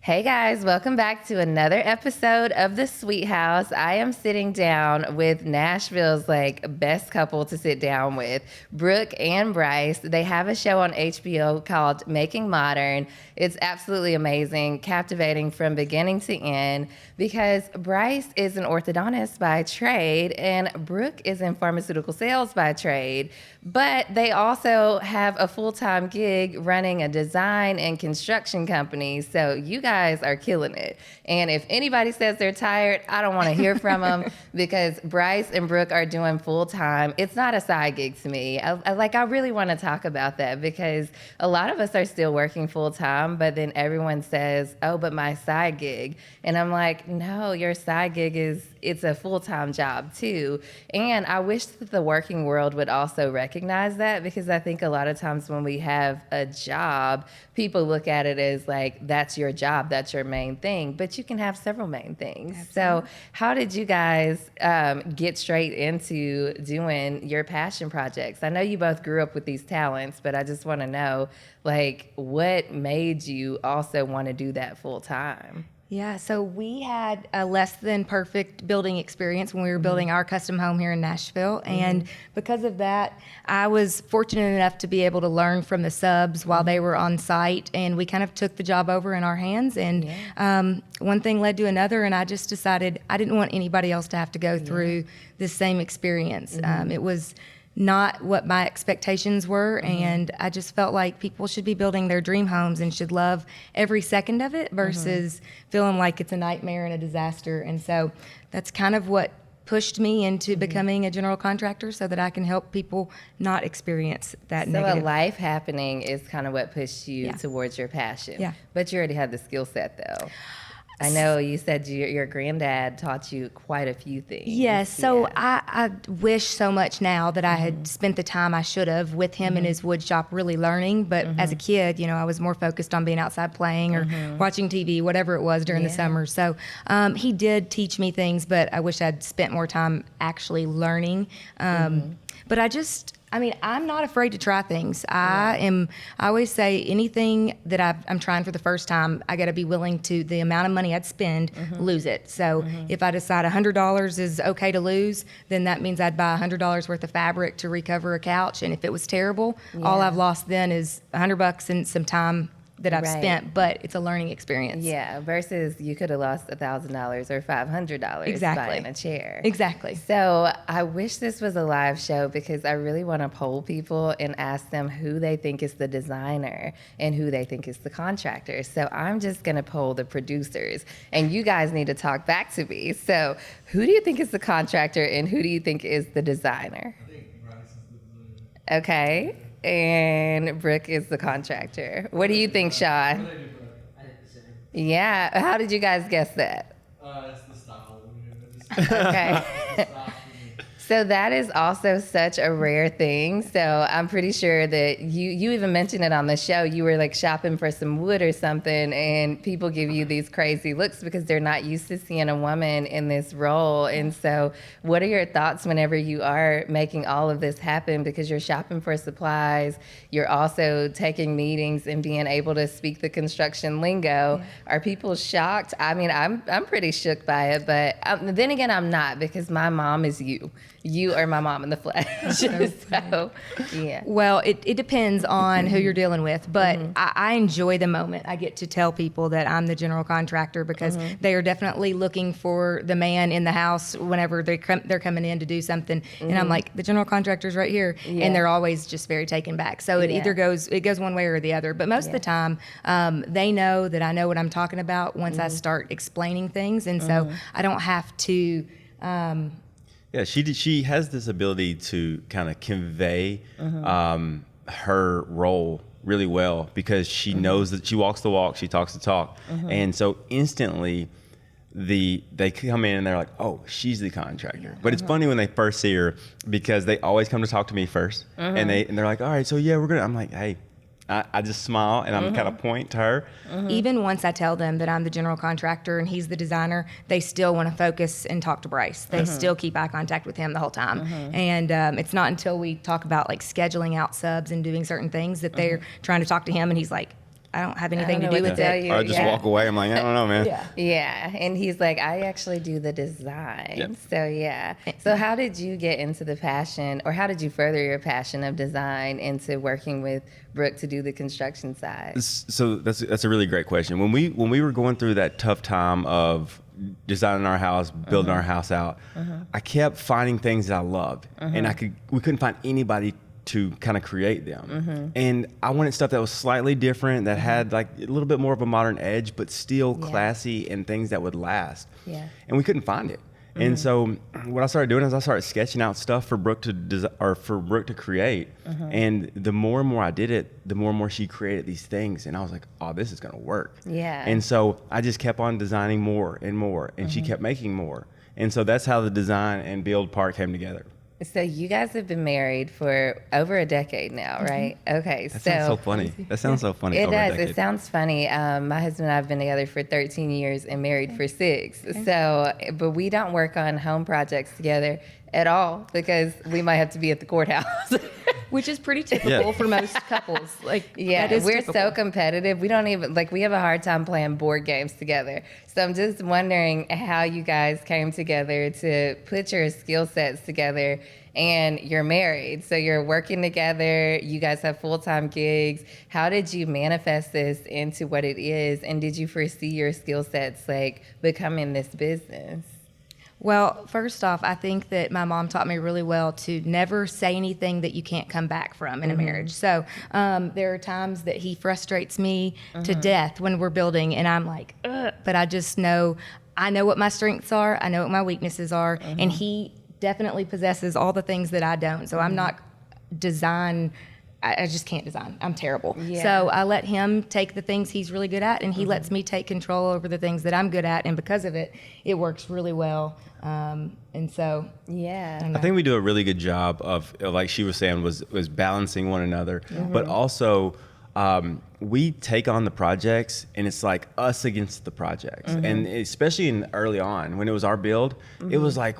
Hey guys, welcome back to another episode of The Sweet House. I am sitting down with Nashville's best couple to sit down with, Brooke and Brice. They have a show on HBO called Making Modern. It's absolutely amazing, captivating from beginning to end because Brice is an orthodontist by trade and Brooke is in pharmaceutical sales by trade. But they also have a full-time gig running a design and construction company. So you guys are killing it. And if anybody says they're tired, I don't want to hear from them because Brice and Brooke are doing full-time. It's not a side gig to me. I really want to talk about that because a lot of us are still working full-time, but then everyone says, oh, but my side gig. And I'm like, no, your side gig it's a full-time job too. And I wish that the working world would also recognize that because I think a lot of times when we have a job, people look at it as that's your job, that's your main thing, but you can have several main things. Absolutely. So how did you guys get straight into doing your passion projects? I know you both grew up with these talents, but I just want to know what made you also want to do that full time? Yeah, so we had a less than perfect building experience when we were building our custom home here in Nashville. And because of that, I was fortunate enough to be able to learn from the subs while they were on site. And we kind of took the job over in our hands. And one thing led to another. And I just decided I didn't want anybody else to have to go through the same experience. It was not what my expectations were, and I just felt like people should be building their dream homes and should love every second of it versus feeling like it's a nightmare and a disaster. And so that's kind of what pushed me into becoming a general contractor so that I can help people not experience that negative. So a life happening is kind of what pushed you towards your passion. Yeah. But you already had the skill set though. I know you said your granddad taught you quite a few things. Yes, so I wish so much now that I had spent the time I should have with him in his wood shop really learning. But as a kid, I was more focused on being outside playing or watching TV, whatever it was during the summer. So he did teach me things, but I wish I'd spent more time actually learning. But I'm not afraid to try things. I always say anything that I'm trying for the first time, I got to be willing to, the amount of money I'd spend, lose it. So if I decide $100 is okay to lose, then that means I'd buy $100 worth of fabric to recover a couch. And if it was terrible, all I've lost then is $100 and some time that I've spent, but it's a learning experience. Yeah, versus you could have lost $1,000 or $500 buying a chair. Exactly. So I wish this was a live show because I really want to poll people and ask them who they think is the designer and who they think is the contractor. So I'm just going to poll the producers, and you guys need to talk back to me. So who do you think is the contractor and who do you think is the designer? I think Brice is the designer. Okay. And Brooke is the contractor. What do you think, Sean? I think the same. Yeah. How did you guys guess that? It's the style. Okay. So that is also such a rare thing. So I'm pretty sure that you even mentioned it on the show. You were shopping for some wood or something, and people give you these crazy looks because they're not used to seeing a woman in this role. And so what are your thoughts whenever you are making all of this happen because you're shopping for supplies, you're also taking meetings and being able to speak the construction lingo? Are people shocked? I mean, I'm pretty shook by it, but then again, I'm not because my mom is you. You are my mom in the flesh. So, yeah. Well, it depends on who you're dealing with, but I enjoy the moment I get to tell people that I'm the general contractor because they are definitely looking for the man in the house whenever they're coming in to do something. And I'm like, the general contractor's right here. Yeah. And they're always just very taken back. So it either goes one way or the other. But most of the time, they know that I know what I'm talking about once I start explaining things. And so I don't have to... Yeah, she has this ability to kind of convey her role really well because she knows that she walks the walk, she talks the talk. And so instantly they come in and they're like, oh, she's the contractor. But it's funny when they first see her because they always come to talk to me first. And they're like, all right, so yeah, I'm like, hey, I just smile and I'm kind of point to her. Even once I tell them that I'm the general contractor and he's the designer, they still want to focus and talk to Brice. They still keep eye contact with him the whole time. And it's not until we talk about scheduling out subs and doing certain things that they're trying to talk to him and he's like, I don't have I anything don't to know do what with to tell it. you. Or I just Yeah. walk away. I'm like, I don't know, man. Yeah. Yeah, and he's like, I actually do the design. Yep. So yeah. So how did you get into the passion, or how did you further your passion of design into working with Brooke to do the construction side? So that's a really great question. When we were going through that tough time of designing our house, building our house out, I kept finding things that I loved, and we couldn't find anybody to kind of create them. And I wanted stuff that was slightly different, that had like a little bit more of a modern edge, but still Yeah. classy and things that would last. Yeah. And we couldn't find it. And so what I started doing is I started sketching out stuff for Brooke to create. And the more and more I did it, the more and more she created these things. And I was like, oh, this is going to work. Yeah. And so I just kept on designing more and more, and she kept making more. And so that's how the design and build part came together. So you guys have been married for over a decade now, right? Okay. That sounds so funny. That sounds so funny. It over a does. decade. It sounds funny. My husband and I have been together for 13 years and married for 6. So, but we don't work on home projects together at all because we might have to be at the courthouse. Which is pretty typical Yeah. for most couples. Like, Yeah, that is we're typical. so competitive. We don't even we have a hard time playing board games together. So I'm just wondering how you guys came together to put your skill sets together. And you're married, so you're working together. You guys have full-time gigs. How did you manifest this into what it is? And did you foresee your skill sets like becoming this business? Well, first off, I think that my mom taught me really well to never say anything that you can't come back from in a marriage. So there are times that he frustrates me to death when we're building, and I'm like, ugh. But I just know, I know what my strengths are, I know what my weaknesses are, and he definitely possesses all the things that I don't. So I'm not I just can't design. I'm terrible. Yeah. So I let him take the things he's really good at, and he lets me take control over the things that I'm good at. And because of it, it works really well. And so, Yeah. I think we do a really good job of, like she was saying, was balancing one another, but also we take on the projects, and it's like us against the projects. And especially in early on when it was our build, it was like,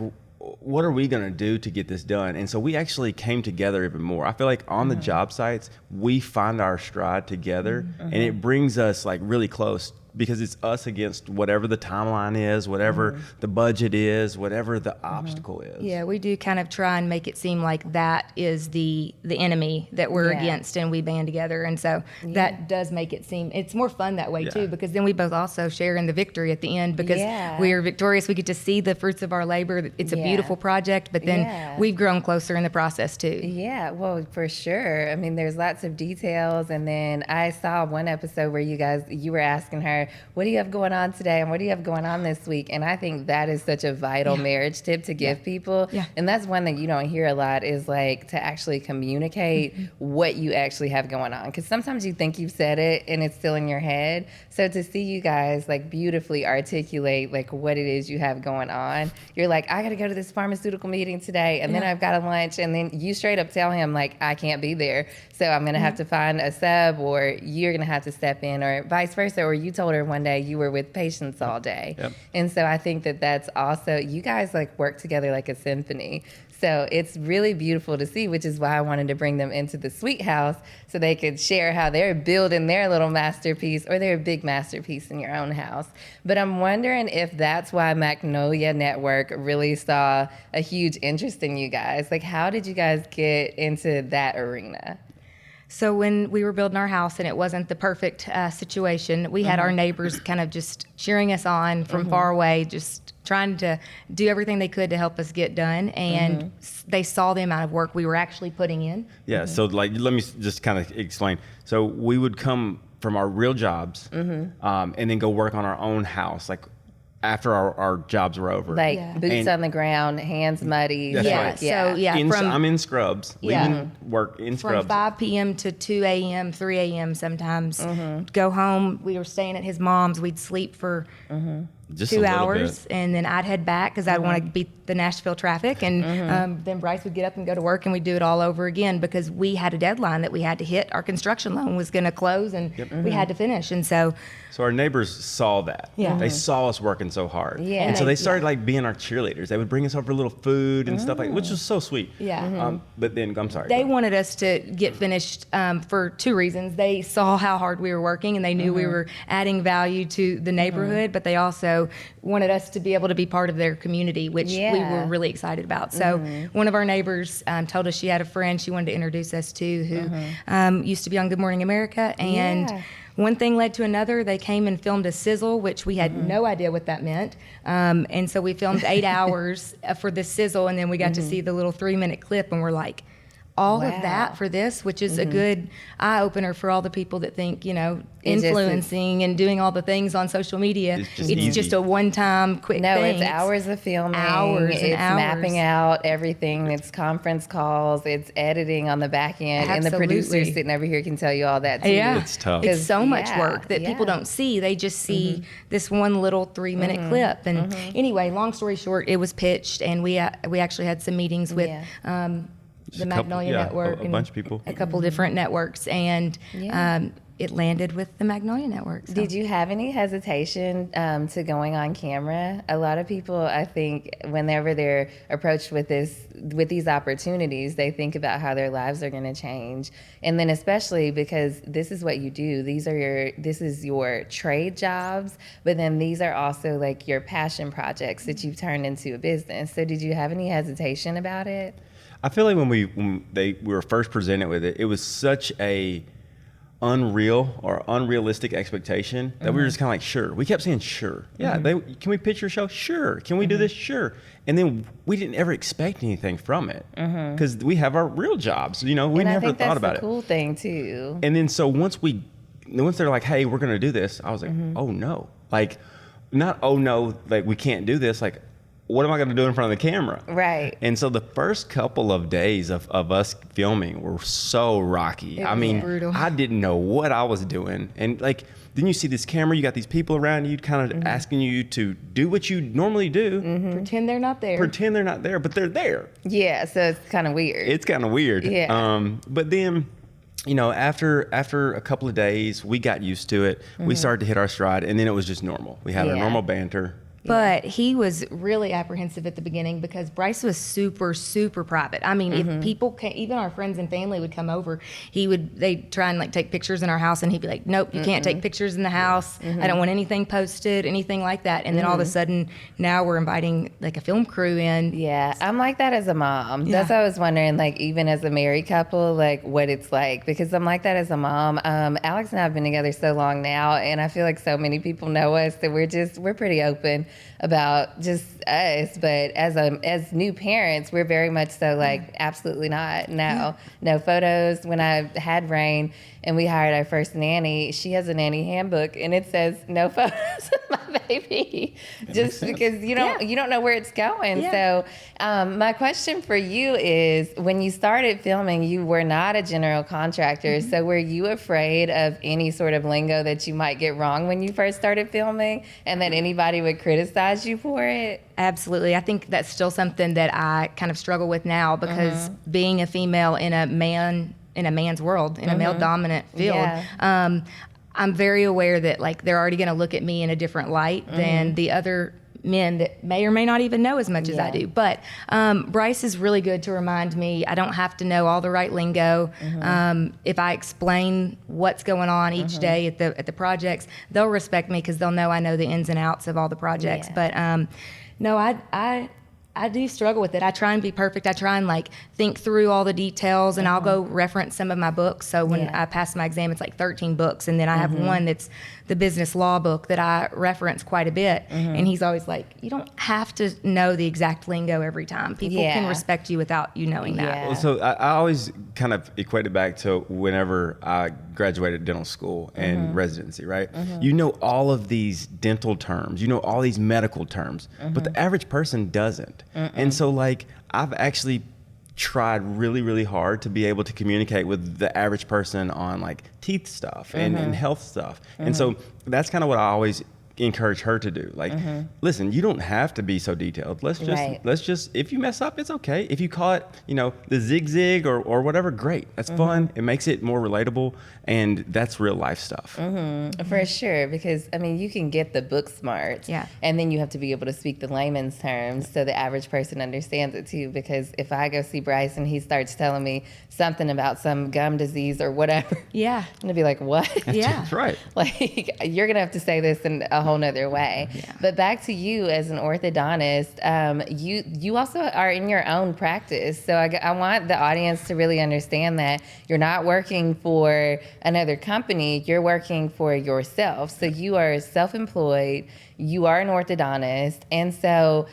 what are we going to do to get this done? And so we actually came together even more. I feel like on the job sites, we find our stride together, and it brings us like really close, because it's us against whatever the timeline is, whatever the budget is, whatever the obstacle is. yeah, we do kind of try and make it seem like that is the enemy that we're Yeah. against, and we band together. And so that does make it seem, it's more fun that way Yeah. too, because then we both also share in the victory at the end, because Yeah. we are victorious. We get to see the fruits of our labor. It's a Yeah. beautiful project, but then Yeah. we've grown closer in the process too. Yeah, well, for sure. I mean, there's lots of details. And then I saw one episode where you were asking her, what do you have going on today? And what do you have going on this week? And I think that is such a vital marriage tip to give people. Yeah. And that's one that you don't hear a lot, is like to actually communicate what you actually have going on. Because sometimes you think you've said it and it's still in your head. So to see you guys like beautifully articulate like what it is you have going on, you're like, I got to go to this pharmaceutical meeting today, and then I've got a lunch, and then you straight up tell him like, I can't be there, so I'm gonna have to find a sub, or you're gonna have to step in, or vice versa. Or you told her one day you were with patients all day. Yep. And so I think that that's also, you guys like work together like a symphony. So it's really beautiful to see, which is why I wanted to bring them into the Sweet House so they could share how they're building their little masterpiece, or their big masterpiece in your own house. But I'm wondering if that's why Magnolia Network really saw a huge interest in you guys. Like, how did you guys get into that arena? So when we were building our house and it wasn't the perfect situation, we had our neighbors kind of just cheering us on from far away, just trying to do everything they could to help us get done. And they saw the amount of work we were actually putting in. Yeah. So like, let me just kind of explain. So we would come from our real jobs, and then go work on our own house, like after our jobs were over. Like Yeah. boots And- on the ground, hands muddy. That's yeah. right. So yeah, I'm in scrubs. Yeah. Leaving work in from scrubs. 5 p.m. to 2 a.m., 3 a.m. sometimes. Go home. We were staying at his mom's. We'd sleep for Just a 2 little hours, bit. and then I'd head back because I'd want to beat the Nashville traffic, and then Brice would get up and go to work, and we'd do it all over again because we had a deadline that we had to hit. Our construction loan was going to close, and we had to finish, and so So our neighbors saw that. Yeah. They saw us working so hard. Yeah. And so And they started like being our cheerleaders. They would bring us over a little food and stuff like, which was so sweet. Yeah. But then, I'm sorry. they go. wanted us to get finished for 2 reasons. They saw how hard we were working, and they knew we were adding value to the neighborhood, but they also wanted us to be able to be part of their community, which we Yeah. were really excited about. So one of our neighbors told us she had a friend she wanted to introduce us to who used to be on Good Morning America, and Yeah. one thing led to another. They came and filmed a sizzle, which we had no idea what that meant. And so we filmed 8 hours for this sizzle, and then we got to see the little 3-minute clip, and we're like, all Wow. of that for this, which is a good eye opener for all the people that think, It just is- influencing and doing all the things on social media. It's just It's easy. just a one-time quick No, thing. it's hours of filming. hours and it's hours. mapping out everything. It's conference calls. It's editing on the back end. And the Absolutely. producers sitting over here can tell you all that too. Yeah. It's tough. It's so much Yeah, work that people yeah. don't see. They just see this one little 3-minute clip. And anyway, long story short, it was pitched, and we actually had some meetings with Yeah. the a couple- Magnolia yeah, Network, a and bunch of people. a couple different networks, and Yeah. it landed with the Magnolia Network. So. Did you have any hesitation to going on camera? A lot of people, I think, whenever they're approached with these opportunities, they think about how their lives are going to change, and then especially because this is what you do. This is your trade jobs, but then these are also like your passion projects that you've turned into a business. So, did you have any hesitation about it? I feel like when we were first presented with it, it was such a unrealistic expectation that we were just kind of like, sure. We kept saying, sure. Yeah, can we pitch your show? Sure. Can we do this? Sure. And then we didn't ever expect anything from it because we have our real jobs. We And I never think thought that's about the it. cool thing too. And then so once they're like, hey, we're going to do this, I was like, oh no. Like, not, oh no, like we can't do this. Like, what am I going to do in front of the camera? Right. And so the first couple of days of us filming were so rocky. It I was mean, brutal. I didn't know what I was doing. And like, then you see this camera, you got these people around you kind of asking you to do what you normally do, Pretend they're not there. pretend they're not there, but they're there. Yeah, so it's kind of weird. It's kind of weird. Yeah. But then, after a couple of days, we got used to it. We started to hit our stride, and then it was just normal. We had our Yeah. normal banter. But he was really apprehensive at the beginning because Brice was super, super private. I mean, if people came, even our friends and family would come over, they'd try and like take pictures in our house, and he'd be like, nope, you can't take pictures in the house. I don't want anything posted, anything like that. And then all of a sudden, now we're inviting like a film crew in. Yeah, I'm like that as a mom. Yeah. That's what I was wondering, like, even as a married couple, like, what it's like. Because I'm like that as a mom. Alex and I have been together so long now, and I feel like so many people know us that we're pretty open about just us. But as new parents, we're very much so like, absolutely not. No photos. When I had Rain and we hired our first nanny, she has a nanny handbook, and it says no photos of my baby, just because you don't know where it's going. Yeah. So my question for you is, when you started filming, you were not a general contractor. So were you afraid of any sort of lingo that you might get wrong when you first started filming, and that anybody would criticize you for it? Absolutely. I think that's still something that I kind of struggle with now because being a female in a man's world, in a male dominant field, Yeah. I'm very aware that like they're already going to look at me in a different light than the other men that may or may not even know as much as I Yeah. do. But Brice is really good to remind me I don't have to know all the right lingo. If I explain what's going on each day at the projects, they'll respect me because they'll know I know the ins and outs of all the projects. Yeah. But no, I do struggle with it. I try and be perfect. I try and like think through all the details, and I'll go reference some of my books. So when Yeah. I pass my exam, it's like 13 books, and then I have one that's the business law book that I reference quite a bit. And he's always like, you don't have to know the exact lingo every time. People can Yeah. respect you without you knowing that. Yeah. Well, so I always kind of equate it back to whenever I graduated dental school and residency, right? You know all of these dental terms, you know all these medical terms, but the average person doesn't. And so like I've actually tried really, really hard to be able to communicate with the average person on like teeth stuff and health stuff. And so that's kind of what I always encourage her to do. Like, listen, you don't have to be so detailed. Let's just, if you mess up, it's okay. If you call it, the zig or whatever, great. That's fun. It makes it more relatable, and that's real life stuff. For sure, because you can get the book smart, and then you have to be able to speak the layman's terms so the average person understands it too. Because if I go see Brice and he starts telling me something about some gum disease or whatever, I'm gonna be like, what? That's right. Like, you're gonna have to say this in a whole nother way. But back to you as an orthodontist, you also are in your own practice. So I want the audience to really understand that you're not working for another company, you're working for yourself. So you are self-employed, you are an orthodontist. And so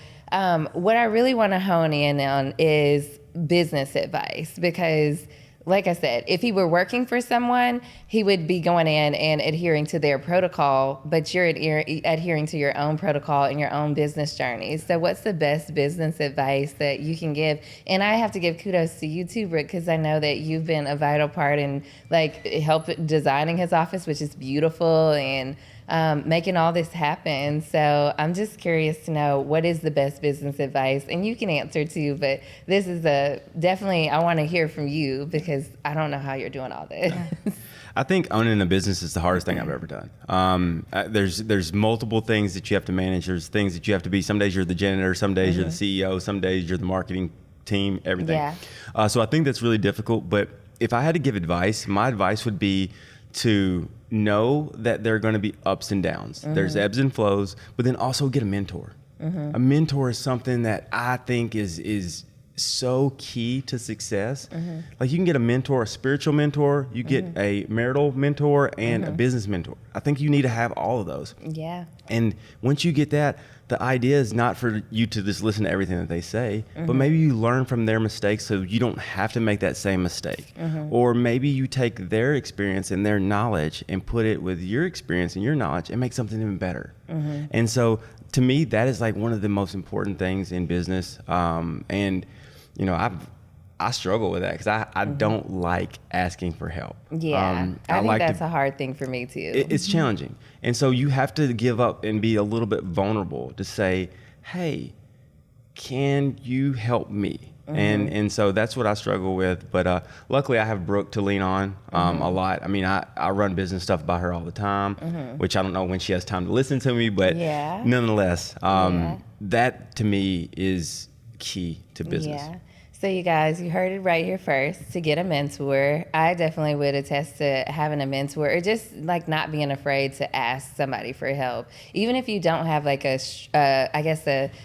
what I really want to hone in on is business advice, because like I said, if he were working for someone, he would be going in and adhering to their protocol, but you're adhering to your own protocol and your own business journey. So what's the best business advice that you can give? And I have to give kudos to you too, Brooke, because I know that you've been a vital part in help designing his office, which is beautiful, and making all this happen. So I'm just curious to know, what is the best business advice? And you can answer too, but this is definitely, I want to hear from you, because I don't know how you're doing all this. I think owning a business is the hardest thing I've ever done. There's multiple things that you have to manage. There's things that you have to be. Some days you're the janitor, some days you're the CEO, some days you're the marketing team, everything. So I think that's really difficult. But if I had to give advice, my advice would be to know that there are going to be ups and downs. There's ebbs and flows, but then also get a mentor. A mentor is something that I think is so key to success. Like, you can get a mentor, a spiritual mentor, you get a marital mentor, and a business mentor. I think you need to have all of those. And once you get that, the idea is not for you to just listen to everything that they say, but maybe you learn from their mistakes so you don't have to make that same mistake. Or maybe you take their experience and their knowledge and put it with your experience and your knowledge and make something even better. And so to me, that is like one of the most important things in business. And I struggle with that, because I don't like asking for help. I think that's a hard thing for me too. It's challenging. And so you have to give up and be a little bit vulnerable to say, hey, can you help me? And so that's what I struggle with. But luckily I have Brooke to lean on a lot. I run business stuff by her all the time, which I don't know when she has time to listen to me, but nonetheless, that to me is key to business. So you guys, you heard it right here first. To get a mentor, I definitely would attest to having a mentor, or just like not being afraid to ask somebody for help. Even if you don't have like a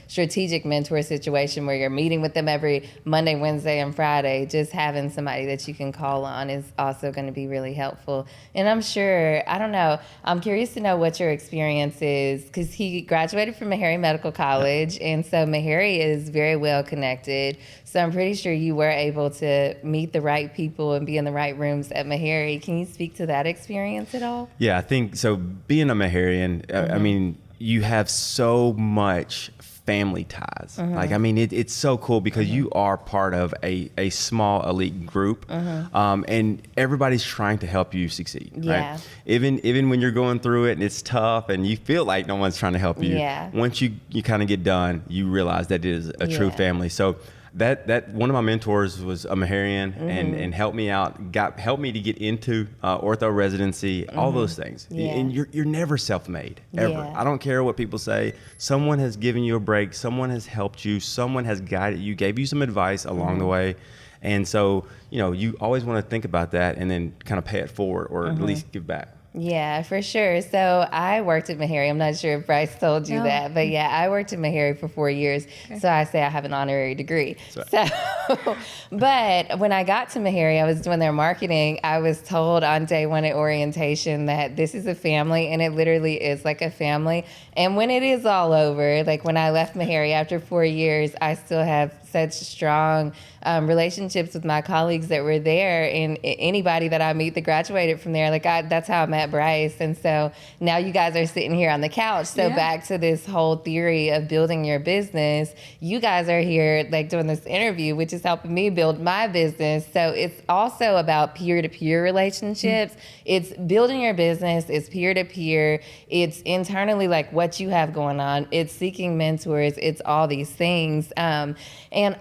strategic mentor situation where you're meeting with them every Monday, Wednesday, and Friday, just having somebody that you can call on is also going to be really helpful. And I'm sure, I don't know, I'm curious to know what your experience is, because he graduated from Meharry Medical College, and so Meharry is very well connected. So I'm pretty sure you were able to meet the right people and be in the right rooms at Meharry. Can you speak to that experience at all? Yeah, I think so. Being a Meharian, you have so much family ties. It's so cool, because you are part of a small elite group, and everybody's trying to help you succeed. Right? Even when you're going through it and it's tough and you feel like no one's trying to help you, once you kind of get done, you realize that it is a true family. So that one of my mentors was a Meharian, and helped me out, helped me to get into ortho residency, all those things. And you're never self-made, ever. I don't care what people say. Someone has given you a break, someone has helped you, someone has guided you, gave you some advice along the way. And so, you always want to think about that and then kind of pay it forward, or at least give back. Yeah, for sure. So I worked at Meharry. I'm not sure if Brice told you that, but I worked at Meharry for 4 years. Okay. So I say I have an honorary degree. Right. So, but when I got to Meharry, I was doing their marketing. I was told on day one at orientation that this is a family, and it literally is like a family. And when it is all over, like when I left Meharry after 4 years, I still have such strong relationships with my colleagues that were there, and anybody that I meet that graduated from there, that's how I met Brice. And so now you guys are sitting here on the couch. So back to this whole theory of building your business, you guys are here like doing this interview, which is is helping me build my business. So it's also about peer-to-peer relationships. It's building your business. It's peer-to-peer. It's internally like what you have going on. It's seeking mentors. It's all these things. And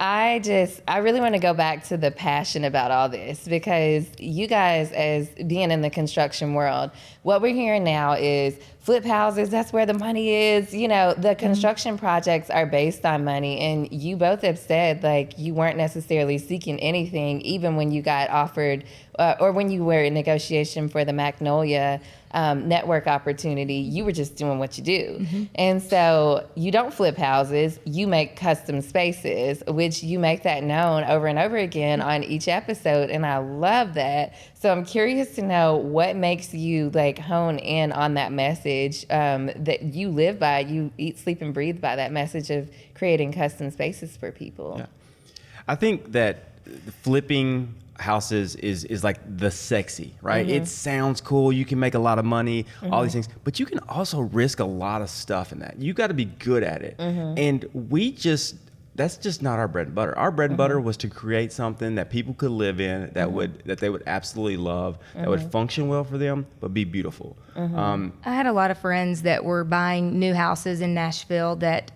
I really want to go back to the passion about all this, because you guys, as being in the construction world, what we're hearing now is flip houses, that's where the money is. You know, the construction projects are based on money. And you both have said, like, you weren't necessarily seeking anything, even when you got offered or when you were in negotiation for the Magnolia Network opportunity. You were just doing what you do. And so you don't flip houses, you make custom spaces, which you make that known over and over again on each episode. And I love that. So I'm curious to know what makes you like hone in on that message that you live by. You eat, sleep, and breathe by that message of creating custom spaces for people. Yeah. I think that flipping houses is like the sexy, right? It sounds cool. You can make a lot of money, all these things, but you can also risk a lot of stuff in that. You got to be good at it. And that's just not our bread and butter. Our bread and butter was to create something that people could live in, that they would absolutely love, that would function well for them, but be beautiful. I had a lot of friends that were buying new houses in Nashville that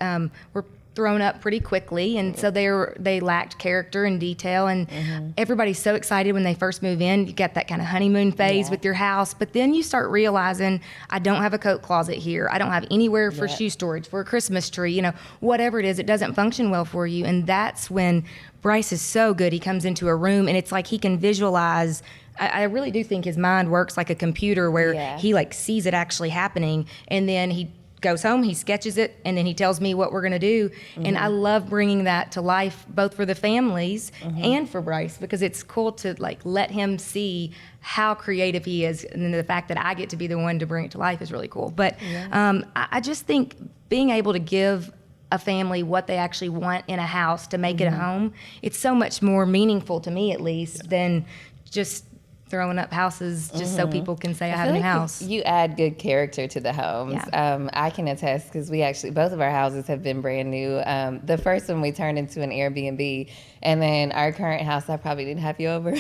were thrown up pretty quickly, and so they lacked character and detail, and everybody's so excited when they first move in. You get that kind of honeymoon phase with your house, but then you start realizing, I don't have a coat closet here, I don't have anywhere for shoe storage, for a Christmas tree, you know, whatever it is, it doesn't function well for you. And that's when Brice is so good. He comes into a room and it's like he can visualize. I really do think his mind works like a computer, where he like sees it actually happening, and then he goes home, he sketches it, and then he tells me what we're going to do. And I love bringing that to life, both for the families and for Brice, because it's cool to like let him see how creative he is, and then the fact that I get to be the one to bring it to life is really cool. But I just think being able to give a family what they actually want in a house to make it a home, it's so much more meaningful to me, at least, than just throwing up houses just so people can say I have a new house. You add good character to the homes. I can attest, because we actually, both of our houses have been brand new. The first one we turned into an Airbnb, and then our current house, I probably didn't have you over.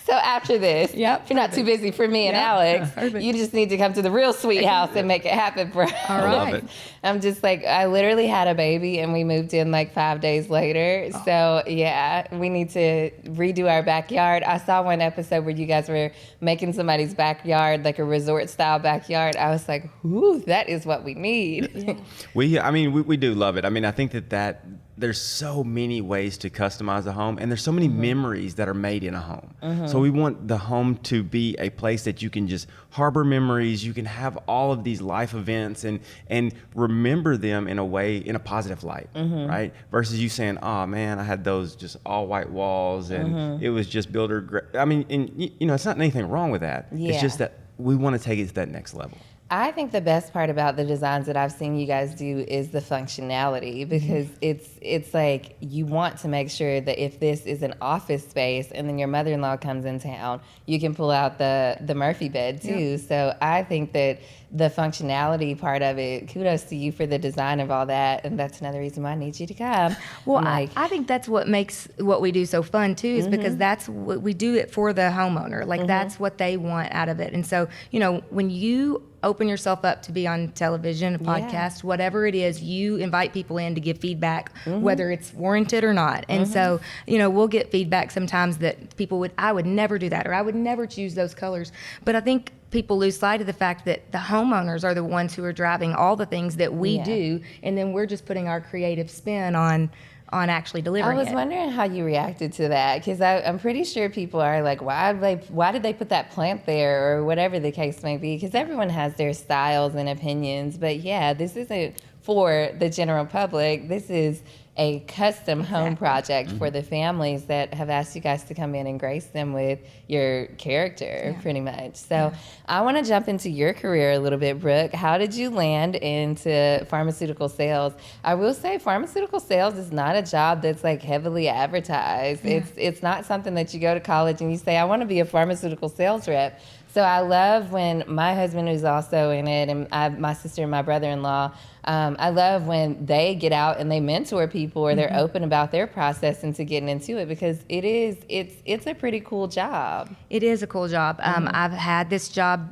So after this, if you're not too busy for me and Alex, you just need to come to the real sweet house and make it happen for us. All right. I'm just like, I literally had a baby and we moved in like 5 days later. So yeah, we need to redo our backyard. I saw one episode where you guys were making somebody's backyard like a resort style backyard. I was like, ooh, that is what we need. We do love it. I mean, I think that there's so many ways to customize a home, and there's so many memories that are made in a home. So we want the home to be a place that you can just harbor memories. You can have all of these life events and remember them in a positive light, right? Versus you saying, oh man, I had those just all white walls and it was just I mean, and you know, it's not anything wrong with that. It's just that we want to take it to that next level. I think the best part about the designs that I've seen you guys do is the functionality, because it's like you want to make sure that if this is an office space and then your mother-in-law comes in town, you can pull out the Murphy bed too. So I think that the functionality part of it, kudos to you for the design of all that, and that's another reason why I need you to come. Well, I think that's what makes what we do so fun too, is because that's what we do it for the homeowner. Like that's what they want out of it. And so, you know, when you open yourself up to be on television, a podcast, whatever it is, you invite people in to give feedback, whether it's warranted or not. And so, you know, we'll get feedback sometimes that people I would never do that, or I would never choose those colors. But I think people lose sight of the fact that the homeowners are the ones who are driving all the things that we do, and then we're just putting our creative spin on actually delivering it. I was wondering how you reacted to that, because I'm pretty sure people are like, why did they put that plant there, or whatever the case may be, because everyone has their styles and opinions. But yeah, this isn't for the general public. This is a custom home project for the families that have asked you guys to come in and grace them with your character, pretty much. So I want to jump into your career a little bit, Brooke. How did you land into pharmaceutical sales? I will say pharmaceutical sales is not a job that's like heavily advertised. It's not something that you go to college and you say, I want to be a pharmaceutical sales rep. So I love when my husband is also in it, and my sister and my brother-in-law. I love when they get out and they mentor people, or they're open about their process into getting into it, because it's a pretty cool job. It is a cool job. I've had this job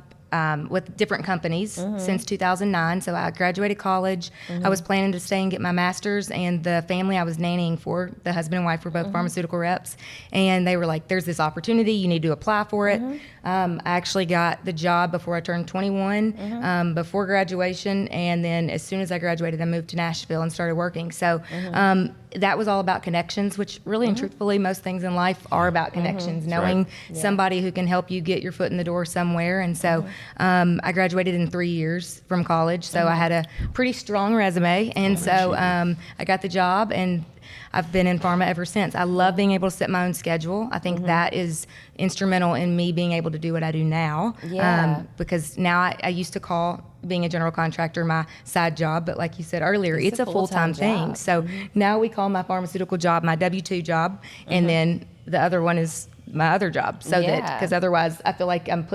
with different companies since 2009. So I graduated college. I was planning to stay and get my master's, and the family I was nannying for, the husband and wife were both pharmaceutical reps, and they were like, there's this opportunity, you need to apply for it. I actually got the job before I turned 21, before graduation, and then as soon as I graduated, I moved to Nashville and started working. So that was all about connections, which really and truthfully, most things in life are about connections, knowing somebody who can help you get your foot in the door somewhere. And so I graduated in 3 years from college, so I had a pretty strong resume, and so I got the job, and I've been in pharma ever since. I love being able to set my own schedule. I think that is instrumental in me being able to do what I do now. Because now I used to call being a general contractor my side job, but like you said earlier, it's a full-time thing. So now we call my pharmaceutical job my W-2 job, and then the other one is my other job, so that, because otherwise I feel like I'm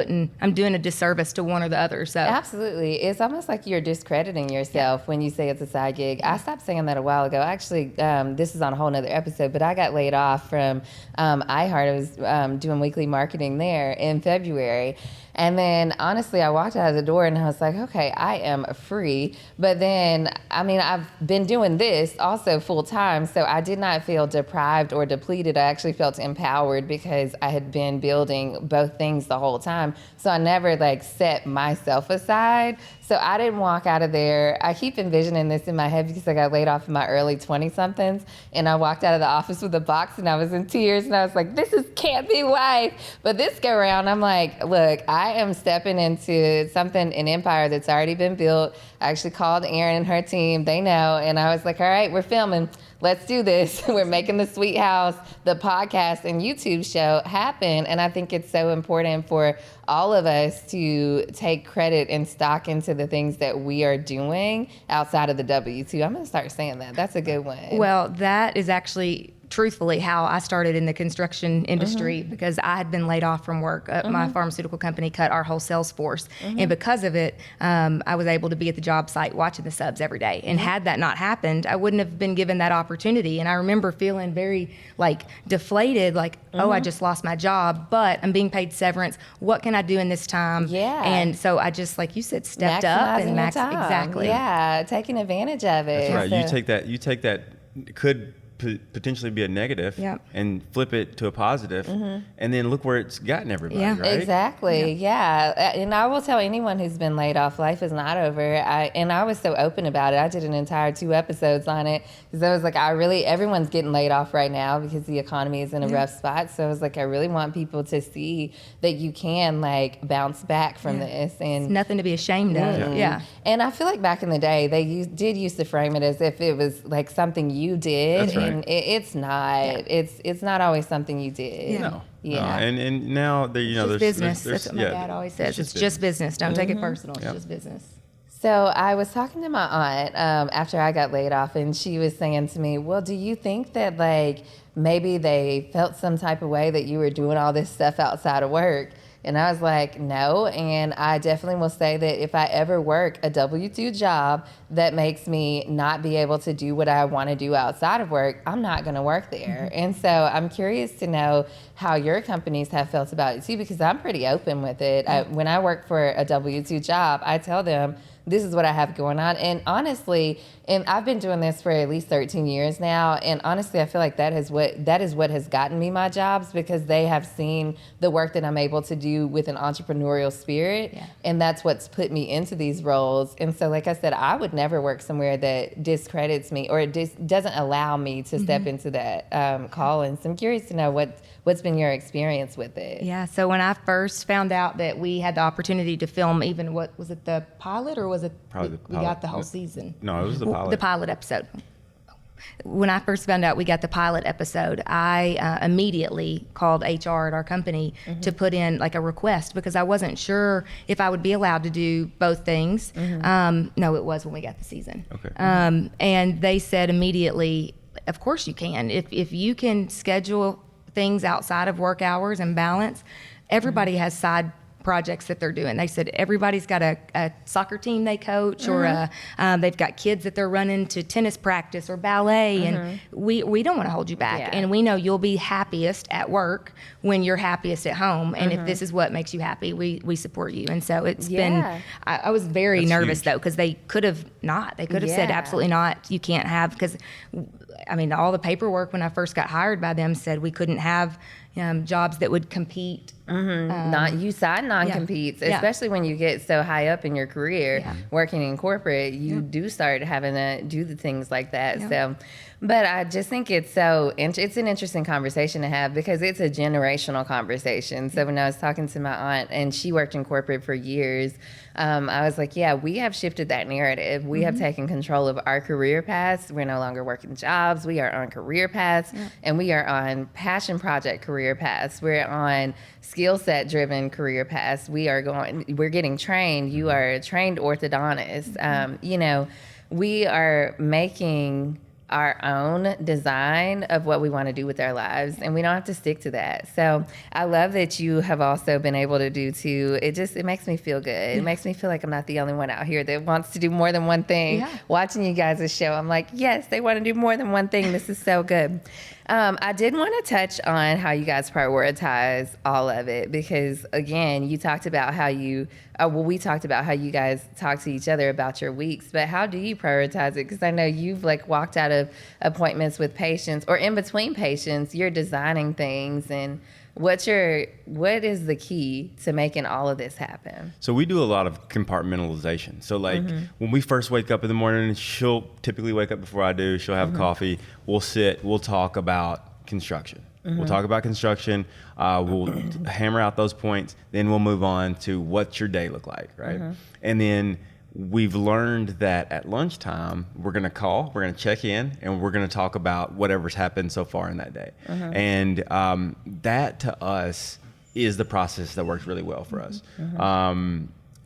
doing a disservice to one or the other. So absolutely, it's almost like you're discrediting yourself when you say it's a side gig. I stopped saying that a while ago. Actually, this is on a whole nother episode, but I got laid off from iHeart. I was doing weekly marketing there in February. And then, honestly, I walked out of the door and I was like, okay, I am free. But then, I mean, I've been doing this also full time, so I did not feel deprived or depleted. I actually felt empowered because I had been building both things the whole time. So I never set myself aside. So I didn't walk out of there. I keep envisioning this in my head because I got laid off in my early 20-somethings, and I walked out of the office with a box and I was in tears, and I was like, this can't be life. But this go around, I'm like, look, I am stepping into something, an empire that's already been built. I actually called Erin and her team. They know. And I was like, all right, we're filming. Let's do this. We're making the Sweet House, the podcast and YouTube show happen. And I think it's so important for all of us to take credit and stock into the things that we are doing outside of the W-2. I'm going to start saying that. That's a good one. Well, that is actually truthfully how I started in the construction industry, because I had been laid off from work. My pharmaceutical company cut our whole sales force. And because of it, I was able to be at the job site watching the subs every day. And had that not happened, I wouldn't have been given that opportunity. And I remember feeling very deflated, oh, I just lost my job, but I'm being paid severance. What can I do in this time? Yeah. And so I just, like you said, stepped up and exactly. Yeah, taking advantage of it. That's right. So, You take that could potentially be a negative and flip it to a positive, and then look where it's gotten everybody, right? Exactly. Yeah. And I will tell anyone who's been laid off, life is not over. And I was so open about it. I did an entire 2 episodes on it, because I was like, everyone's getting laid off right now because the economy is in a rough spot. So I was like, I really want people to see that you can bounce back from this. And it's nothing to be ashamed of. Yeah. And I feel like back in the day, they did used to frame it as if it was something you did. That's right. And it's not. It's not always something you did. No. Yeah. No. And now there's business. there's That's what my dad always says. It's just business. Don't take it personal. It's just business. So I was talking to my aunt after I got laid off, and she was saying to me, well, do you think that maybe they felt some type of way that you were doing all this stuff outside of work? And I was like, no. And I definitely will say that if I ever work a W-2 job that makes me not be able to do what I want to do outside of work, I'm not going to work there. And so I'm curious to know how your companies have felt about it too, because I'm pretty open with it. When I work for a W-2 job, I tell them, this is what I have going on. And honestly, and I've been doing this for at least 13 years now, and honestly, I feel like that is what has gotten me my jobs, because they have seen the work that I'm able to do with an entrepreneurial spirit, and that's what's put me into these roles. And so, like I said, I would never work somewhere that discredits me or doesn't allow me to step into that calling. So I'm curious to know what's been your experience with it. Yeah, so when I first found out that we had the opportunity to film even, what was it, the pilot, or was it Probably the pilot. We got the whole season? No, it was the pilot. The pilot episode. When I first found out we got the pilot episode, I immediately called HR at our company to put in a request, because I wasn't sure if I would be allowed to do both things. No, it was when we got the season. Okay. And they said immediately, of course you can. If you can schedule things outside of work hours and balance, everybody has side projects that they're doing. They said everybody's got a soccer team they coach, or they've got kids that they're running to tennis practice or ballet, and we don't want to hold you back. Yeah. And we know you'll be happiest at work when you're happiest at home. And if this is what makes you happy, we support you. And so it's been, I was very That's nervous huge. though, because they could have not. They could have said absolutely not. You can't have, because I mean, all the paperwork when I first got hired by them said we couldn't have jobs that would compete. You sign non-competes, especially when you get so high up in your career working in corporate. You do start having to do the things like that. So, but I just think it's it's an interesting conversation to have, because it's a generational conversation. So when I was talking to my aunt, and she worked in corporate for years, I was like, yeah, we have shifted that narrative. We have taken control of our career paths. We're no longer working jobs. We are on career paths, and we are on passion project career paths. We're on skill set driven career paths. We're getting trained. You are a trained orthodontist. We are making our own design of what we want to do with our lives, and we don't have to stick to that. So I love that you have also been able to do too. It makes me feel good. It makes me feel like I'm not the only one out here that wants to do more than one thing. Watching you guys' show, I'm like, yes, they want to do more than one thing. This is so good. I did want to touch on how you guys prioritize all of it, because again, you talked about how we talked about how you guys talk to each other about your weeks, but how do you prioritize it? Because I know you've walked out of appointments with patients, or in between patients, you're designing things, and what is the key to making all of this happen? So we do a lot of compartmentalization. So when we first wake up in the morning, she'll typically wake up before I do. She'll have coffee. We'll sit. We'll talk about construction. We'll talk about construction. We'll hammer out those points. Then we'll move on to what's your day look like, right? And then we've learned that at lunchtime, we're going to call, we're going to check in, and we're going to talk about whatever's happened so far in that day. And that to us is the process that works really well for us.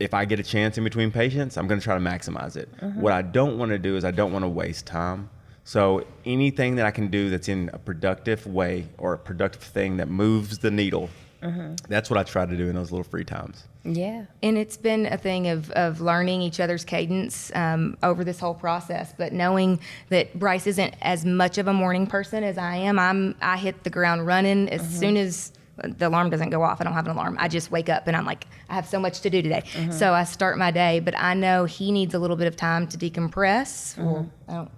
If I get a chance in between patients, I'm going to try to maximize it. What I don't want to do is I don't want to waste time. So anything that I can do that's in a productive way, or a productive thing that moves the needle, that's what I try to do in those little free times. Yeah. And it's been a thing of learning each other's cadence over this whole process, but knowing that Brice isn't as much of a morning person as I am. I hit the ground running as soon as the alarm doesn't go off. I don't have an alarm. I just wake up and I'm like, I have so much to do today. So I start my day, but I know he needs a little bit of time to decompress,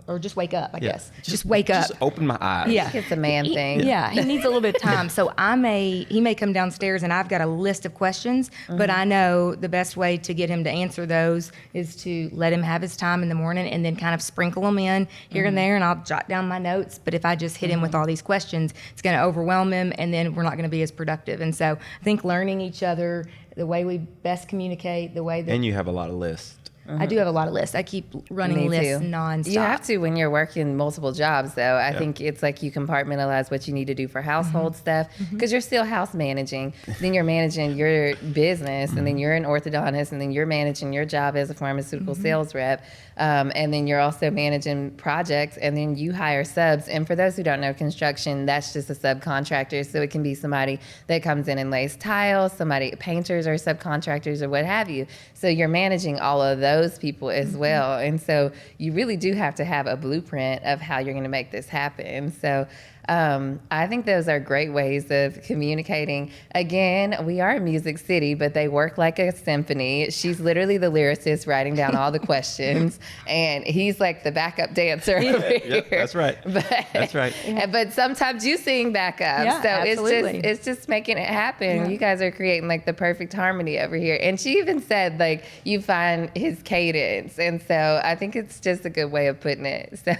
or just wake up, I guess. Just wake up. Just open my eyes. Yeah. It's a man thing. Yeah, he needs a little bit of time. So he may come downstairs and I've got a list of questions, but I know the best way to get him to answer those is to let him have his time in the morning, and then kind of sprinkle them in here and there, and I'll jot down my notes. But if I just hit him with all these questions, it's going to overwhelm him, and then we're not going to be as productive. And so I think learning each other, the way we best communicate, the way that... And you have a lot of lists. I do have a lot of lists. I keep running lists nonstop. You have to when you're working multiple jobs, though. I think it's like you compartmentalize what you need to do for household stuff, because you're still house managing. Then you're managing your business, and then you're an orthodontist, and then you're managing your job as a pharmaceutical sales rep. And then you're also managing projects, and then you hire subs. And for those who don't know construction, that's just a subcontractor. So it can be somebody that comes in and lays tiles, painters or subcontractors or what have you. So you're managing all of those people as well. And so you really do have to have a blueprint of how you're going to make this happen. So I think those are great ways of communicating. Again, we are a music city, but they work like a symphony. She's literally the lyricist writing down all the questions, and he's like the backup dancer over here. Yep, that's right. That's right. But sometimes you sing backup. Yeah, so absolutely. it's just making it happen. Yeah. You guys are creating like the perfect harmony over here. And she even said like you find his cadence. And so I think it's just a good way of putting it. So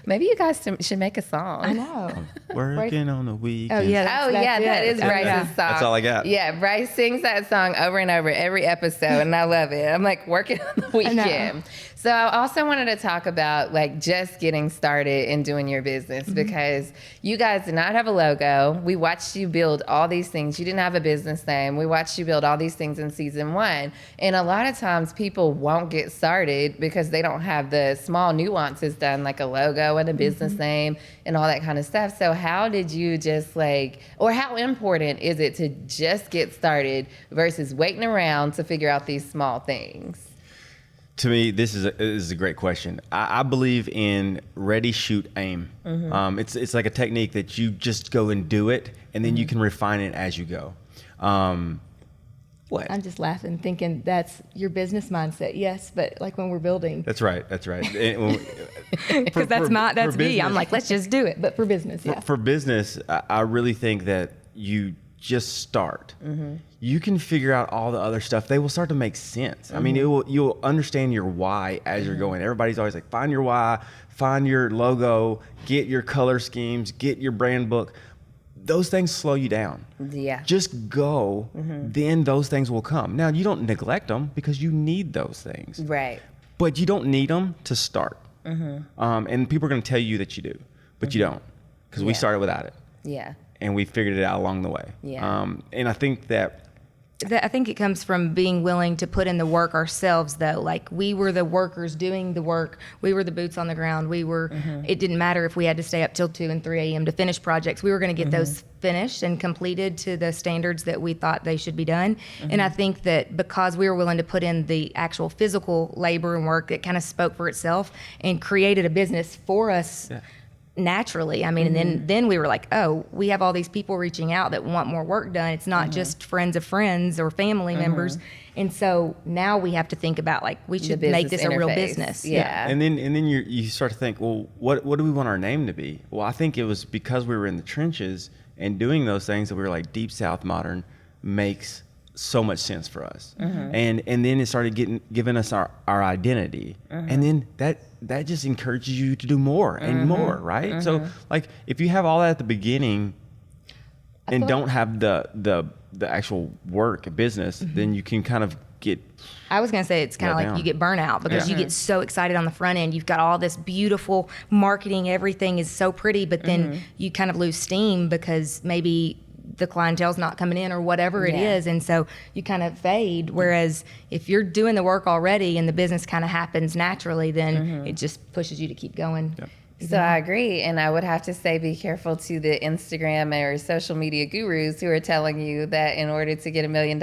maybe you guys should make a song. I know. Working on the weekend. Oh, yeah. That is Brice's song. That's all I got. Yeah, Brice sings that song over and over every episode, and I love it. I'm like working on the weekend. So I also wanted to talk about like just getting started in doing your business because you guys did not have a logo. We watched you build all these things. You didn't have a business name. We watched you build all these things in season 1. And a lot of times people won't get started because they don't have the small nuances done, like a logo and a business name and all that kind of stuff. So how did you just like, or how important is it to just get started versus waiting around to figure out these small things? To me, this is a great question. I believe in ready, shoot, aim. It's like a technique that you just go and do it, and then you can refine it as you go. What? I'm just laughing, thinking that's your business mindset. Yes, but like when we're building. That's right. Because That's me. I'm like, let's just do it. But for business, yeah. For business, I really think that you just start. You can figure out all the other stuff. They will start to make sense. I mean, you'll understand your why as you're going. Everybody's always like, find your why, find your logo, get your color schemes, get your brand book. Those things slow you down. Yeah. Just go, then those things will come. Now, you don't neglect them because you need those things. Right. But you don't need them to start. And people are going to tell you that you do, but you don't, because we started without it. Yeah. And we figured it out along the way. Yeah. And I think that I think it comes from being willing to put in the work ourselves, though. Like, we were the workers doing the work. We were the boots on the ground. We were, it didn't matter if we had to stay up till 2 and 3 a.m. to finish projects. We were going to get those finished and completed to the standards that we thought they should be done. And I think that because we were willing to put in the actual physical labor and work, it kind of spoke for itself and created a business for us. Yeah. Naturally. I mean, and then we were like, oh, we have all these people reaching out that want more work done. It's not just friends of friends or family members. And so now we have to think about, like, we should make this a real business. Yeah. And then you start to think, well, what do we want our name to be? Well, I think it was because we were in the trenches and doing those things that we were like, Deep South Modern makes so much sense for us. And then it started giving us our identity. And then that just encourages you to do more and more, right? So like, if you have all that at the beginning and don't have the actual work business, then you can kind of get, I was going to say it's kind of like you get burnout because you get so excited on the front end. You've got all this beautiful marketing. Everything is so pretty, but then you kind of lose steam because maybe the clientele's not coming in or whatever it is. And so you kind of fade. Whereas if you're doing the work already and the business kind of happens naturally, then it just pushes you to keep going. Yep. So I agree. And I would have to say, be careful to the Instagram or social media gurus who are telling you that in order to get $1 million,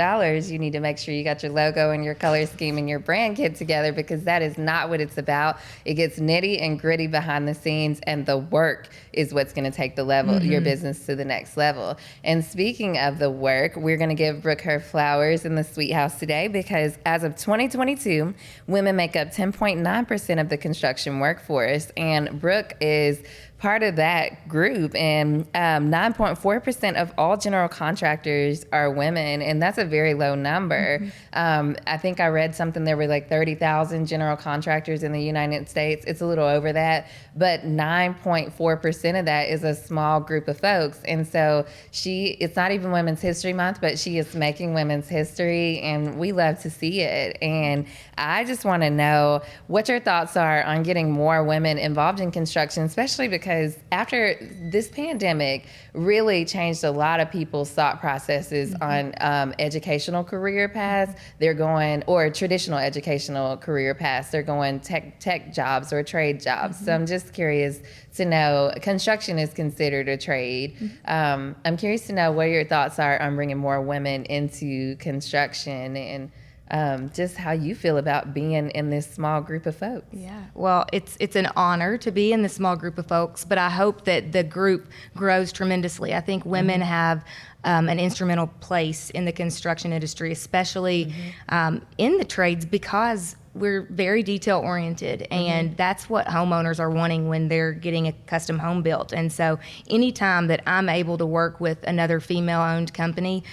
you need to make sure you got your logo and your color scheme and your brand kit together, because that is not what it's about. It gets nitty and gritty behind the scenes, and the work is what's going to take the level, your business to the next level. And speaking of the work, we're going to give Brooke her flowers in the Sweet House today, because as of 2022, women make up 10.9% of the construction workforce, and Brooke is part of that group, and 9.4% of all general contractors are women, and that's a very low number. I think I read something, there were like 30,000 general contractors in the United States. It's a little over that, but 9.4% of that is a small group of folks. And so it's not even Women's History Month, but she is making women's history, and we love to see it. And I just want to know what your thoughts are on getting more women involved in construction, especially because after this pandemic really changed a lot of people's thought processes on educational career paths. They're going, or traditional educational career paths, they're going tech jobs or trade jobs. So I'm just curious to know, construction is considered a trade. I'm curious to know what your thoughts are on bringing more women into construction, and just how you feel about being in this small group of folks. Yeah, well, it's an honor to be in this small group of folks, but I hope that the group grows tremendously. I think women have an instrumental place in the construction industry, especially in the trades, because we're very detail oriented, and that's what homeowners are wanting when they're getting a custom home built. And so anytime that I'm able to work with another female owned company,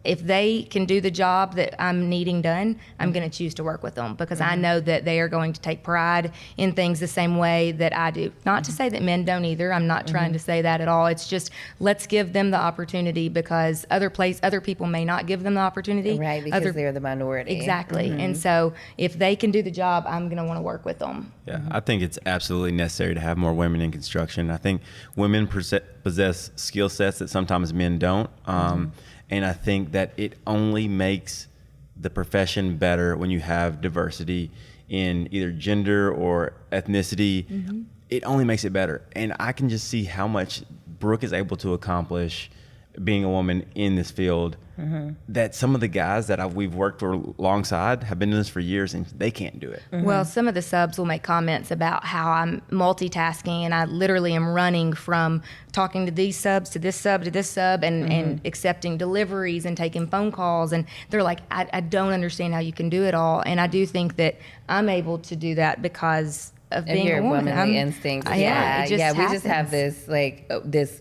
if they can do the job that I'm needing done, I'm going to choose to work with them because I know that they are going to take pride in things the same way that I do. Not to say that men don't either. I'm not trying to say that at all. It's just let's give them the opportunity because other people may not give them the opportunity. Right, because they're the minority. Exactly. And so if they can do the job, I'm going to want to work with them. Yeah, I think it's absolutely necessary to have more women in construction. I think women possess skill sets that sometimes men don't. And I think that it only makes the profession better when you have diversity in either gender or ethnicity. It only makes it better. And I can just see how much Brooke is able to accomplish being a woman in this field, that some of the guys that we've worked alongside have been doing this for years and they can't do it. Well, some of the subs will make comments about how I'm multitasking and I literally am running from talking to these subs to this sub to this sub and accepting deliveries and taking phone calls. And they're like, I don't understand how you can do it all. And I do think that I'm able to do that because of being your a woman. womanly instincts. It Yeah, just we just have happens. this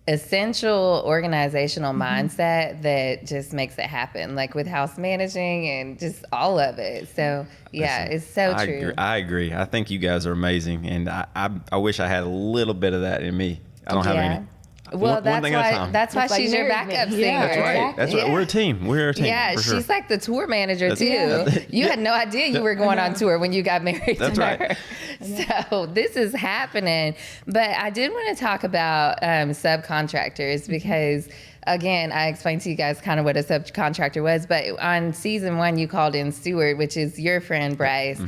essential organizational mindset that just makes it happen, like with house managing and just all of it. So yeah, it's so true. I agree. I think you guys are amazing, and I wish I had a little bit of that in me. I don't have any. Well, one thing at a time. that's why Just like she's your married backup men. singer. Yeah, That's right. exactly. That's right. We're a team. We're a team. Yeah, for she's sure. like the tour manager too. Yeah. You had no idea you were going on tour when you got married That's to right. her. So this is happening. But I did want to talk about subcontractors because, again, I explained to you guys kind of what a subcontractor was. But on season 1, you called in Stuart, which is your friend Brice,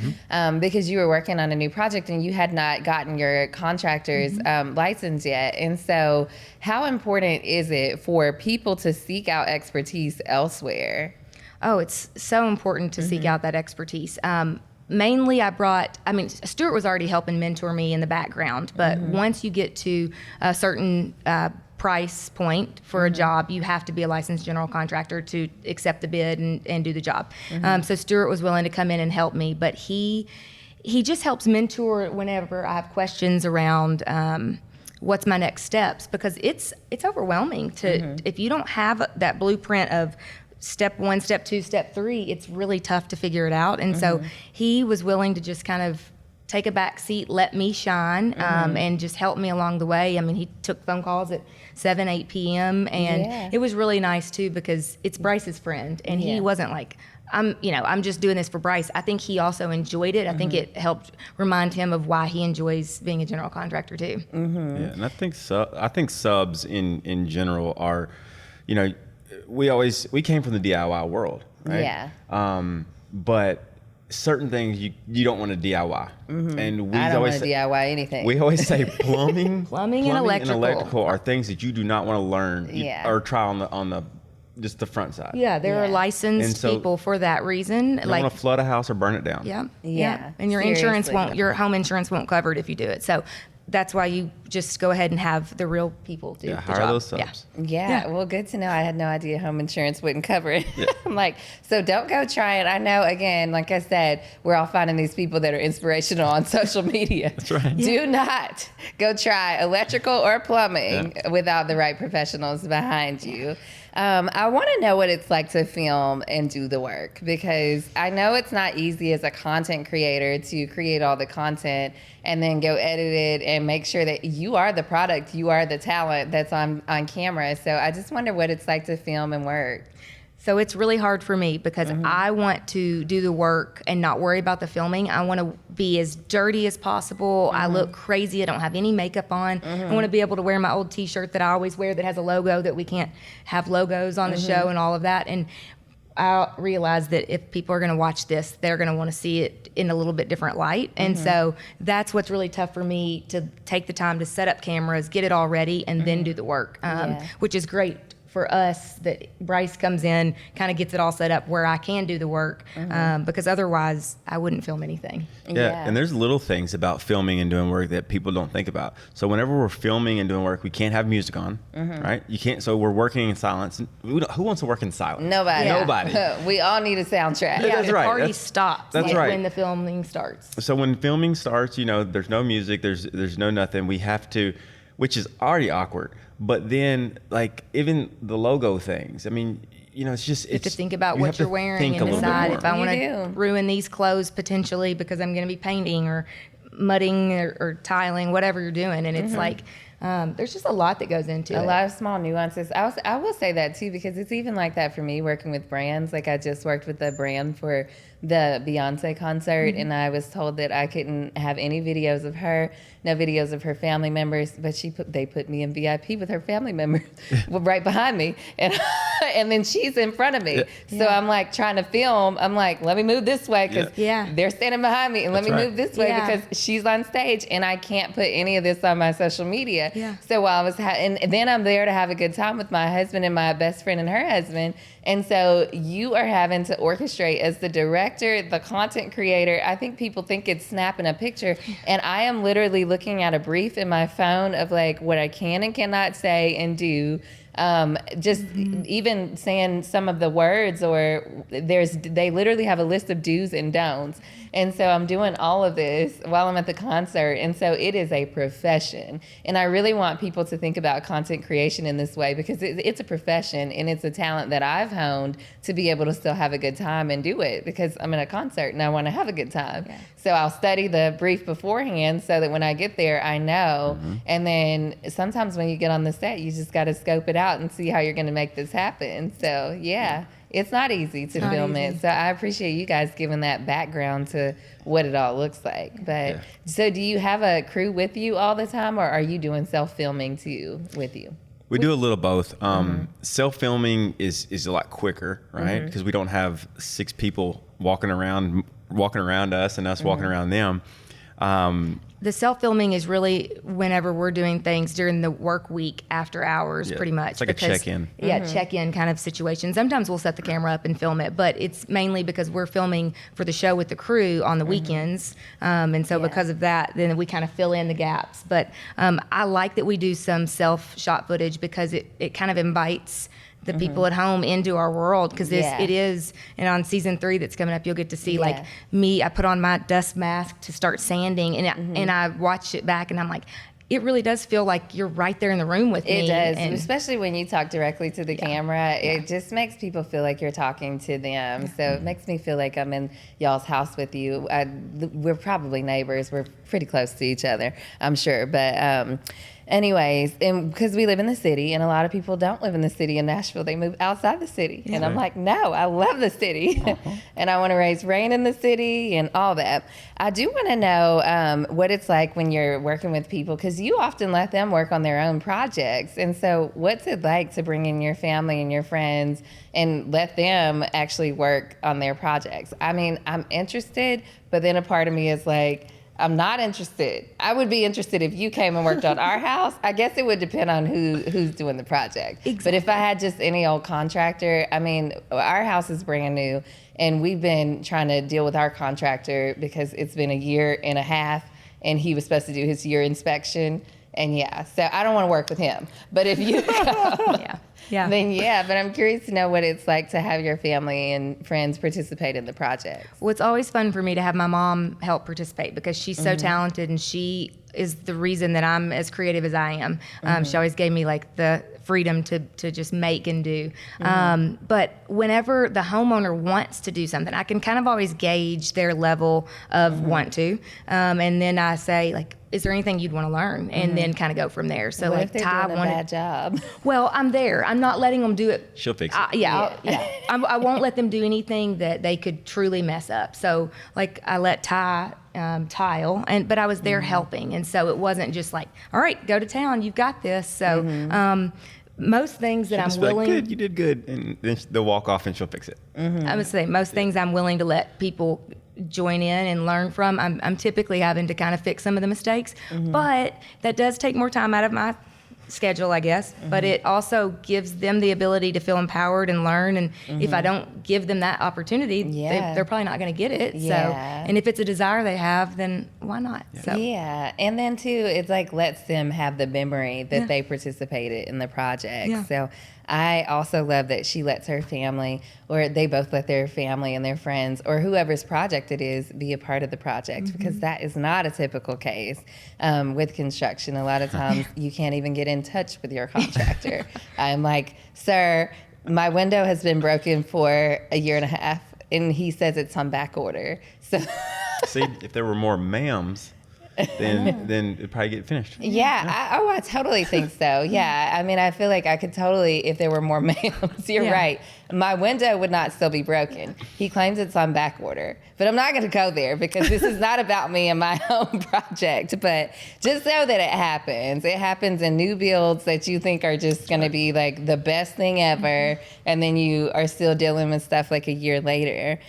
because you were working on a new project and you had not gotten your contractor's license yet. And so how important is it for people to seek out expertise elsewhere? Oh, it's so important to seek out that expertise. Mainly Stuart was already helping mentor me in the background, but once you get to a certain price point for a job, you have to be a licensed general contractor to accept the bid and do the job. So Stuart was willing to come in and help me, but he just helps mentor whenever I have questions around what's my next steps, because it's overwhelming to if you don't have that blueprint of step 1, step 2, step 3, it's really tough to figure it out. And so he was willing to just kind of take a back seat, let me shine, and just help me along the way. I mean, he took phone calls at 7, 8 p.m. and it was really nice too, because it's Brice's friend, and he wasn't like, I'm just doing this for Brice. I think he also enjoyed it. I think it helped remind him of why he enjoys being a general contractor too. Yeah, and I think subs in general are, we came from the DIY world, right? Yeah. But certain things you don't want to DIY, and we I don't always want to DIY anything. we always say plumbing Plumbing and electrical. are things that you do not want to learn or try on the just the front side. Yeah, there are Yeah. licensed And so- people for that reason. You don't want to flood a house or burn it down. Yeah. And your insurance Seriously. your home insurance won't cover it if you do it. So that's why you just go ahead and have the real people do the hire job. those subs. Yeah, well, good to know. I had no idea home insurance wouldn't cover it. I'm like, so don't go try it. I know, again, like I said, we're all finding these people that are inspirational on social media. That's right. Do not go try electrical or plumbing without the right professionals behind you. I want to know what it's like to film and do the work, because I know it's not easy as a content creator to create all the content and then go edit it and make sure that you are the product, you are the talent that's on camera. So I just wonder what it's like to film and work. So it's really hard for me because I want to do the work and not worry about the filming. I want to be as dirty as possible. I look crazy. I don't have any makeup on. I want to be able to wear my old T-shirt that I always wear that has a logo, that we can't have logos on the show and all of that. And I realize that if people are going to watch this, they're going to want to see it in a little bit different light. And so that's what's really tough for me, to take the time to set up cameras, get it all ready, and then do the work, which is great for us that Brice comes in, kind of gets it all set up where I can do the work, because otherwise I wouldn't film anything. Yeah, and there's little things about filming and doing work that people don't think about. So whenever we're filming and doing work, we can't have music on, right? You can't. So we're working in silence. Who wants to work in silence? Nobody. Nobody. We all need a soundtrack. That's it right. already That's- stops that's right. when the filming starts. So when filming starts, there's no music, there's no nothing. We have to, which is already awkward. But then, like, even the logo things. I mean, it's just You have to it's think about you what have to you're wearing think and a little bit decide more. if I want You to do. ruin these clothes potentially because I'm going to be painting or mudding or tiling, whatever you're doing. And it's like, there's just a lot that goes into A it. lot of small nuances. I will say that too, because it's even like that for me working with brands. Like I just worked with a brand for the Beyonce concert, and I was told that I couldn't have any videos of her, no videos of her family members. But they put me in VIP with her family members right behind me, and and then she's in front of me. Yeah. So I'm like trying to film. I'm like, let me move this way because Yeah. they're standing behind me, and let That's me right. move this way Yeah. because she's on stage, and I can't put any of this on my social media. Yeah. So while I was, and then I'm there to have a good time with my husband and my best friend and her husband. And so you are having to orchestrate as the director, the content creator. I think people think it's snapping a picture. And I am literally looking at a brief in my phone of like what I can and cannot say and do. Just even saying some of the words, or they literally have a list of do's and don'ts. And so I'm doing all of this while I'm at the concert. And so it is a profession. And I really want people to think about content creation in this way, because it's a profession and it's a talent that I've honed to be able to still have a good time and do it, because I'm in a concert and I want to have a good time. Yeah. So I'll study the brief beforehand so that when I get there, I know. And then sometimes when you get on the set, you just got to scope it out and see how you're going to make this happen. So yeah, it's not easy to not film easy. it. So I appreciate you guys giving that background to what it all looks like. But so do you have a crew with you all the time, or are you doing self-filming too with you? We do a little both. Self-filming is a lot quicker, right? Because we don't have 6 people walking around us and us walking around them. The self-filming is really whenever we're doing things during the work week after hours, Yeah, pretty much. it's like a check-in. Yeah, check-in kind of situation. Sometimes we'll set the camera up and film it, but it's mainly because we're filming for the show with the crew on the weekends. And so because of that, then we kind of fill in the gaps. But I like that we do some self-shot footage because it kind of invites the people at home into our world, because it is, and on season 3 that's coming up, you'll get to see like me. I put on my dust mask to start sanding, and I watch it back, and I'm like, it really does feel like you're right there in the room with me. It does, and especially when you talk directly to the camera. It just makes people feel like you're talking to them. So it makes me feel like I'm in y'all's house with you. We're probably neighbors. We're pretty close to each other, I'm sure. But anyways, and because we live in the city, and a lot of people don't live in the city in Nashville, they move outside the city. And I'm like, no, I love the city. And I want to raise rain in the city and all that. I do want to know what it's like when you're working with people, because you often let them work on their own projects. And so what's it like to bring in your family and your friends and let them actually work on their projects? I mean, I'm interested, but then a part of me is like, I'm not interested. I would be interested if you came and worked on our house. I guess it would depend on who's doing the project. Exactly. But if I had just any old contractor, I mean, our house is brand new, and we've been trying to deal with our contractor because it's been a year and a half, and he was supposed to do his year inspection. And so I don't want to work with him. But if you come, then but I'm curious to know what it's like to have your family and friends participate in the projects. Well, it's always fun for me to have my mom help participate, because she's so talented, and she is the reason that I'm as creative as I am. She always gave me like the freedom to just make and do. But whenever the homeowner wants to do something, I can kind of always gauge their level of want to. And then I say, like, is there anything you'd want to learn? And then kind of go from there. So What like if they're Ty doing a wanted, bad job? well, I'm there. I'm not letting them do it. She'll fix it. I won't let them do anything that they could truly mess up. So like I let Ty tile, but I was there helping, and so it wasn't just like, all right, go to town, you've got this. So most things that Just I'm be like, willing, good, you did good, and then they'll walk off and she'll fix it. I would say most things I'm willing to let people join in and learn from. I'm typically having to kind of fix some of the mistakes, but that does take more time out of my schedule, I guess. But it also gives them the ability to feel empowered and learn. And if I don't give them that opportunity, they're probably not going to get it. So, and if it's a desire they have, then why not? So. Yeah, and then too, it's like lets them have the memory that they participated in the project. Yeah. So I also love that she lets her family, or they both let their family and their friends, or whoever's project it is, be a part of the project, because that is not a typical case with construction. A lot of times you can't even get in touch with your contractor. I'm like, sir, My window has been broken for a year and a half, and he says it's on back order. So, See, if there were more ma'ams, then it'd probably get finished. yeah. I totally think so. Yeah. I mean, I feel like I could totally, if there were more ma'ams, you're right. My window would not still be broken. He claims it's on back order, but I'm not going to go there because this is not about me and my own project. But just know that it happens. It happens in new builds that you think are just going to be like the best thing ever. And then you are still dealing with stuff like a year later.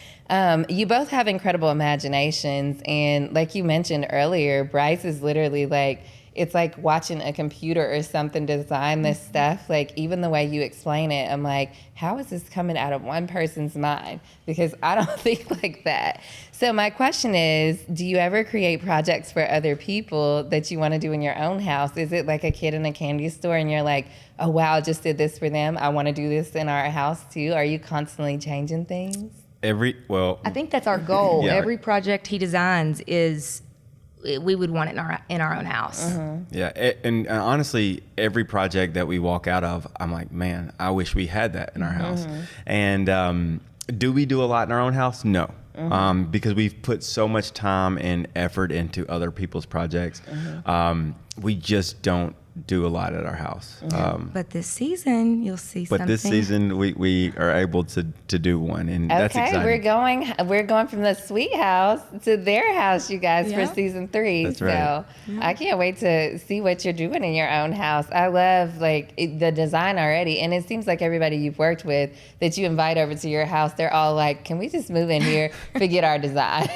You both have incredible imaginations. And like you mentioned earlier, Brice is literally like, it's like watching a computer or something design this stuff. Like even the way you explain it, I'm like, how is this coming out of one person's mind? Because I don't think like that. So my question is, do you ever create projects for other people that you want to do in your own house? Is it like a kid in a candy store and you're like, oh, wow, I just did this for them. I want to do this in our house too. Are you constantly changing things? I think that's our goal. Yeah. Every project he designs we would want it in our own house. Yeah, and honestly, every project that we walk out of, I'm like, man, I wish we had that in our house. And do we do a lot in our own house? No, because we've put so much time and effort into other people's projects. We just don't do a lot at our house. But this season, you'll see something. But this season, we are able to do one, and that's Okay, exciting. we're going from the sweet house to their house, you guys, for season 3. That's right. So I can't wait to see what you're doing in your own house. I love the design already, and it seems like everybody you've worked with that you invite over to your house, they're all like, "Can we just move in here, forget our design?"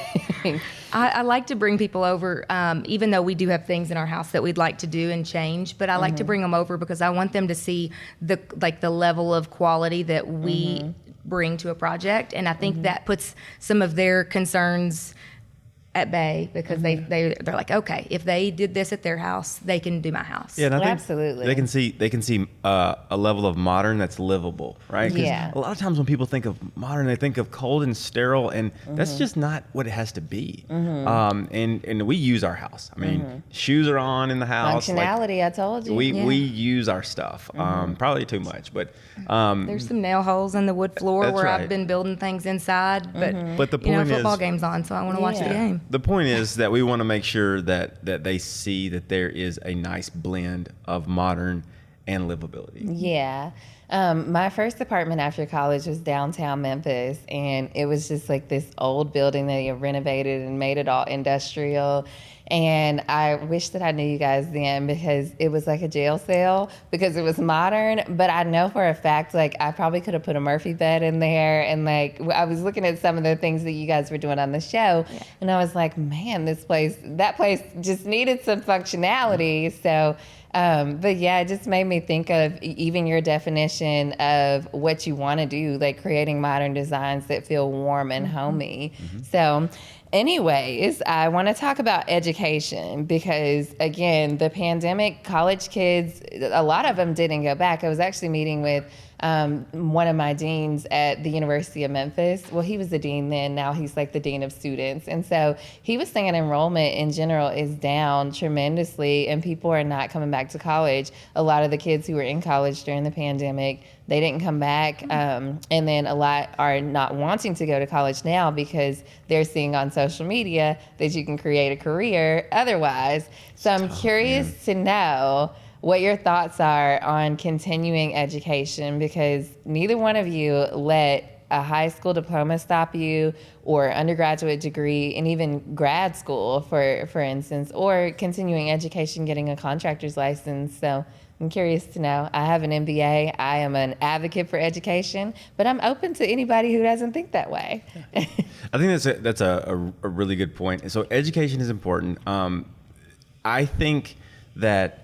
I like to bring people over, even though we do have things in our house that we'd like to do and change. But I like to bring them over because I want them to see the level of quality that we bring to a project, and I think that puts some of their concerns at bay because they're like, okay, if they did this at their house, they can do my house. Yeah, and I think Absolutely. They can see a level of modern that's livable, right? 'Cause Yeah. a lot of times when people think of modern, they think of cold and sterile, and that's just not what it has to be. And we use our house. I mean, shoes are on in the house. Functionality, I told you. We use our stuff, probably too much, but There's some nail holes in the wood floor That's where right. I've been building things inside, But the point football is, game's on, so I want to watch the Yeah. game. the point is that we want to make sure that they see that there is a nice blend of modern and livability. Yeah. My first apartment after college was downtown Memphis, and it was just like this old building that they renovated and made it all industrial. And I wish that I knew you guys then because it was like a jail cell because it was modern. But I know for a fact, like, I probably could have put a Murphy bed in there. And, like, I was looking at some of the things that you guys were doing on the show. Yeah. And I was like, man, that place just needed some functionality. So, but yeah, it just made me think of even your definition of what you want to do, like creating modern designs that feel warm and homey. So anyways, I want to talk about education because, again, the pandemic, college kids, a lot of them didn't go back. I was actually meeting with one of my deans at the University of Memphis. Well, he was the dean then. Now he's like the dean of students. And so he was saying enrollment in general is down tremendously and people are not coming back to college. A lot of the kids who were in college during the pandemic, they didn't come back. And then a lot are not wanting to go to college now because they're seeing on social media that you can create a career otherwise. So I'm curious to know what your thoughts are on continuing education because neither one of you let a high school diploma stop you or undergraduate degree and even grad school, for instance, or continuing education, getting a contractor's license. So I'm curious to know. I have an MBA. I am an advocate for education, but I'm open to anybody who doesn't think that way. I think that's a really good point. So education is important. I think that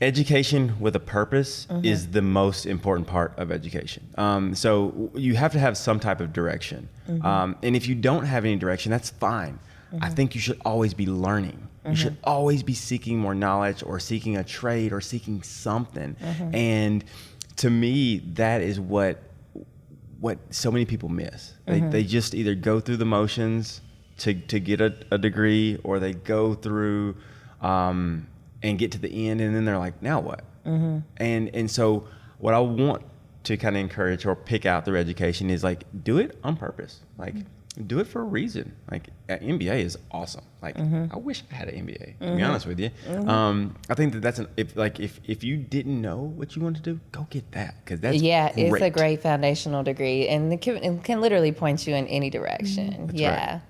education with a purpose is the most important part of education. So you have to have some type of direction. And if you don't have any direction, that's fine. I think you should always be learning. You should always be seeking more knowledge or seeking a trade or seeking something. And to me, that is what so many people miss. They just either go through the motions to get a degree, or they go through and get to the end, and then they're like, now what? And so what I want to kind of encourage or pick out their education is like, do it on purpose. Like, do it for a reason. Like, an MBA is awesome. Like, I wish I had an MBA, to be honest with you. I think that's if you didn't know what you wanted to do, go get that, because that's it's a great. great foundational degree, and it can literally point you in any direction. That's Yeah. right.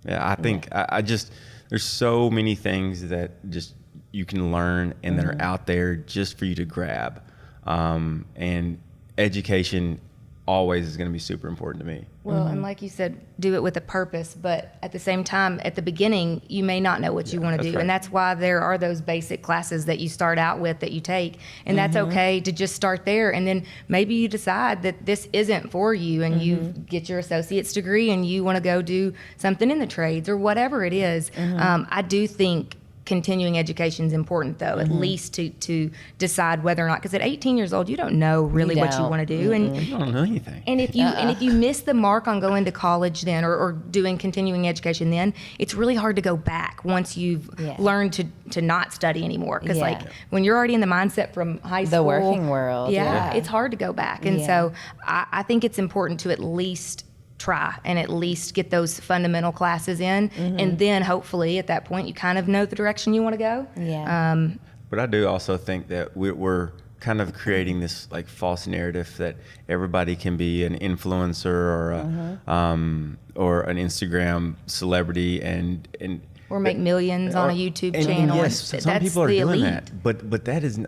Yeah, I think I just, there's so many things that just you can learn and that are out there just for you to grab. And education always is going to be super important to me. Well, and like you said, do it with a purpose, but at the same time, at the beginning, you may not know what you want to do. right. And that's why there are those basic classes that you start out with that you take. And that's okay to just start there. And then maybe you decide that this isn't for you, and you get your associate's degree and you want to go do something in the trades or whatever it is. I do think continuing education is important, though, at least to decide whether or not, because at 18 years old, you don't know really what you want to do. And You don't know anything. and if you miss the mark on going to college then, or doing continuing education then, it's really hard to go back once you've learned to not study anymore. Because like when you're already in the mindset from high school, The working world. Yeah. it's hard to go back. And so I think it's important to at least try and at least get those fundamental classes in, and then hopefully at that point you kind of know the direction you want to go. But I do also think that we're kind of creating this like false narrative that everybody can be an influencer or or an Instagram celebrity and Or make millions on a YouTube and channel. yes, and some that's people are the doing elite. that, but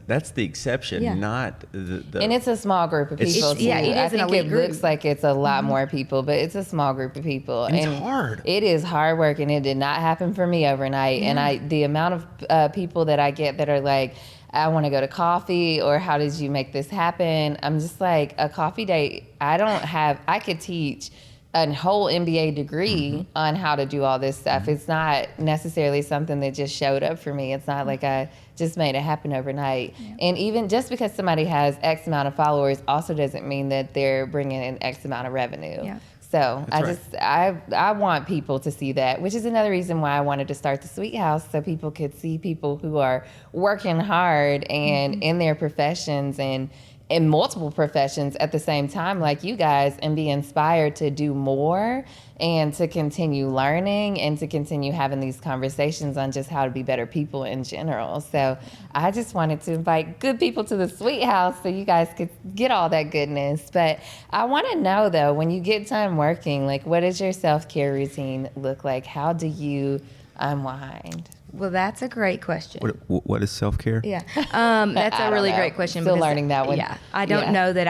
that's the exception, not the. And it's a small group of It's- people. It's- yeah, too. it is I an think elite it group. looks like it's a lot more people, but it's a small group of people. And it's hard. It is hard work, and it did not happen for me overnight. And the amount of people that I get that are like, I want to go to coffee, or how did you make this happen? I'm just like, a coffee date. I could teach a whole MBA degree on how to do all this stuff. It's not necessarily something that just showed up for me. It's not like I just made it happen overnight. And even just because somebody has X amount of followers also doesn't mean that they're bringing in X amount of revenue. Yeah. So That's right. I want people to see that, which is another reason why I wanted to start the Sweet House, so people could see people who are working hard and in their professions and in multiple professions at the same time, like you guys, and be inspired to do more and to continue learning and to continue having these conversations on just how to be better people in general. So I just wanted to invite good people to the Sweet House so you guys could get all that goodness. But I want to know, though, when you get done working, like, what does your self-care routine look like? How do you unwind? Well, that's a great question. What is self-care? Yeah, that's I a don't really know. great question. Still because, learning that one. Yeah, I don't know that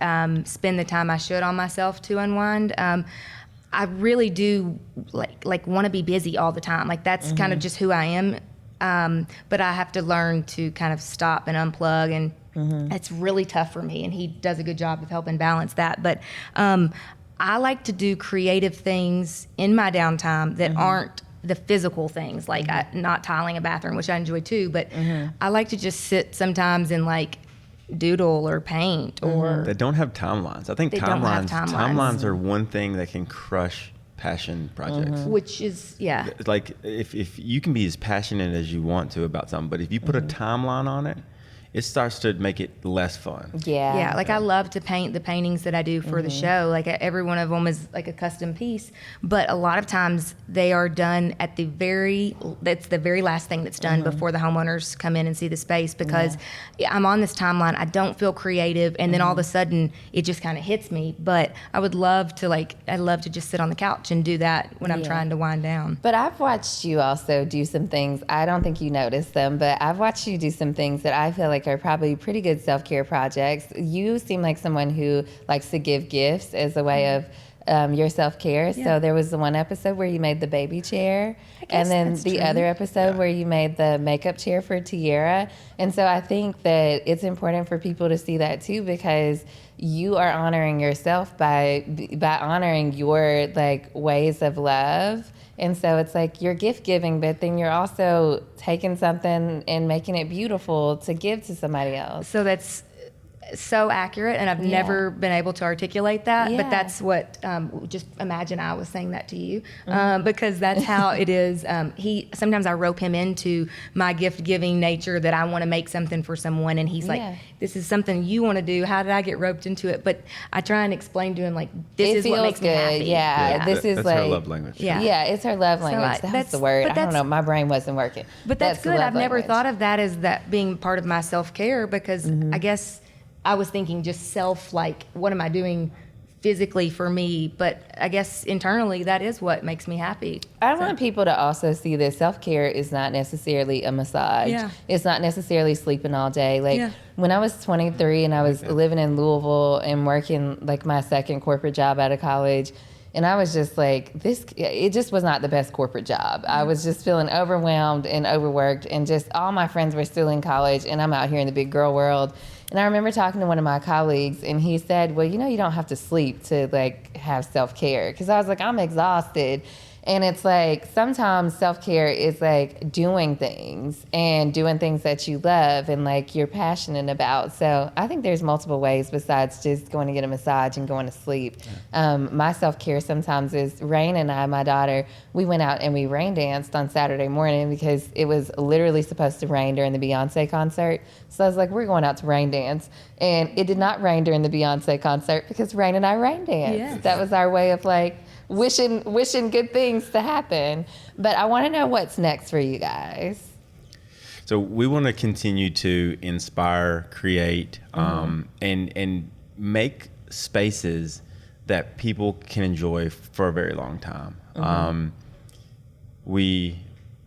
I spend the time I should on myself to unwind. I really do like want to be busy all the time. Like that's kind of just who I am. But I have to learn to kind of stop and unplug, and it's really tough for me. And he does a good job of helping balance that. But I like to do creative things in my downtime that aren't the physical things, like not tiling a bathroom, which I enjoy too, but I like to just sit sometimes and like doodle or paint or That don't have timelines. I think They don't have timelines. timelines are one thing that can crush passion projects. which is Like if you can be as passionate as you want to about something, but if you put a timeline on it, it starts to make it less fun. Yeah. like I love to paint the paintings that I do for the show. Like every one of them is like a custom piece, but a lot of times they are done at that's the very last thing that's done before the homeowners come in and see the space, because I'm on this timeline. I don't feel creative, and then all of a sudden it just kind of hits me. But I'd love to just sit on the couch and do that when I'm trying to wind down. But I've watched you also do some things. I don't think you noticed them, but I've watched you do some things that I feel like are probably pretty good self-care projects. You seem like someone who likes to give gifts as a way of your self-care. Yeah. So there was the one episode where you made the baby chair, guess and then that's the true. other episode where you made the makeup chair for Tiara. And so I think that it's important for people to see that too, because you are honoring yourself by honoring your like ways of love. And so it's like you're gift giving, but then you're also taking something and making it beautiful to give to somebody else. So that's so accurate, and I've Yeah. never been able to articulate that. Yeah. But that's what. Just imagine I was saying that to you, because that's how it is. Sometimes I rope him into my gift giving nature, that I want to make something for someone, and he's like, Yeah. "This is something you want to do. How did I get roped into it?" But I try and explain to him like, "This It is what feels makes me good. happy." Yeah. This is that's like her love language. Yeah. Yeah, it's her love language. That was that's- the word. but I don't that's- know. My brain wasn't working. But that's the good. love I've never language. thought of that as that being part of my self-care, because I guess I was thinking just self, like, what am I doing physically for me? But I guess internally, that is what makes me happy. I want people to also see that self-care is not necessarily a massage. Yeah. It's not necessarily sleeping all day. Like Yeah. when I was 23 and I was living in Louisville and working like my second corporate job out of college, and I was just like, it just was not the best corporate job. I was just feeling overwhelmed and overworked, and just all my friends were still in college, and I'm out here in the big girl world. And I remember talking to one of my colleagues, and he said, well, you don't have to sleep to like have self-care. Because I was like, I'm exhausted. And it's like sometimes self-care is like doing things that you love and like you're passionate about. So I think there's multiple ways besides just going to get a massage and going to sleep. My self-care sometimes is Rain and I, my daughter, we went out and we rain danced on Saturday morning because it was literally supposed to rain during the Beyonce concert. So I was like, we're going out to rain dance. And it did not rain during the Beyonce concert because Rain and I rain danced. Yes. That was our way of like wishing good things to happen. But I want to know what's next for you guys. So we want to continue to inspire, create, and make spaces that people can enjoy for a very long time. I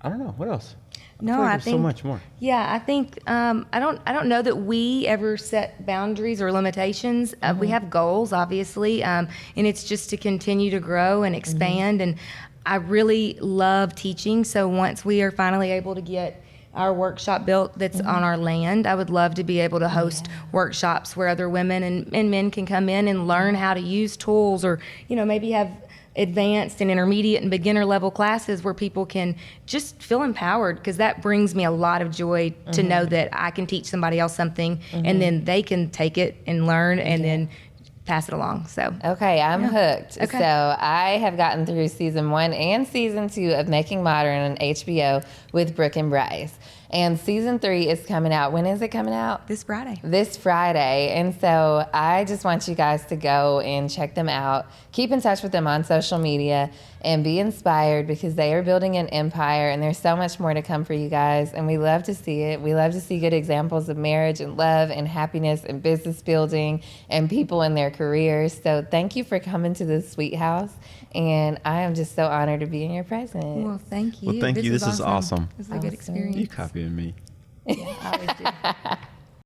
don't know what else. No, feel like I there's think so much more. Yeah, I think I don't know that we ever set boundaries or limitations. We have goals, obviously, and it's just to continue to grow and expand. And I really love teaching. So once we are finally able to get our workshop built that's on our land, I would love to be able to host workshops where other women and men can come in and learn how to use tools, or maybe have advanced and intermediate and beginner level classes where people can just feel empowered, because that brings me a lot of joy to know that I can teach somebody else something and then they can take it and learn and then pass it along. So Okay, I'm hooked. Okay. So I have gotten through season 1 and season 2 of Making Modern on HBO with Brooke and Brice. And season 3 is coming out. When is it coming out? this Friday. This Friday. And so I just want you guys to go and check them out. Keep in touch with them on social media and be inspired, because they are building an empire and there's so much more to come for you guys. And we love to see it. We love to see good examples of marriage and love and happiness and business building and people in their careers. So thank you for coming to the Sweet House. And I am just so honored to be in your presence. Well, thank you. Well, thank you. This is awesome. This is a good experience. You copying me. I always do.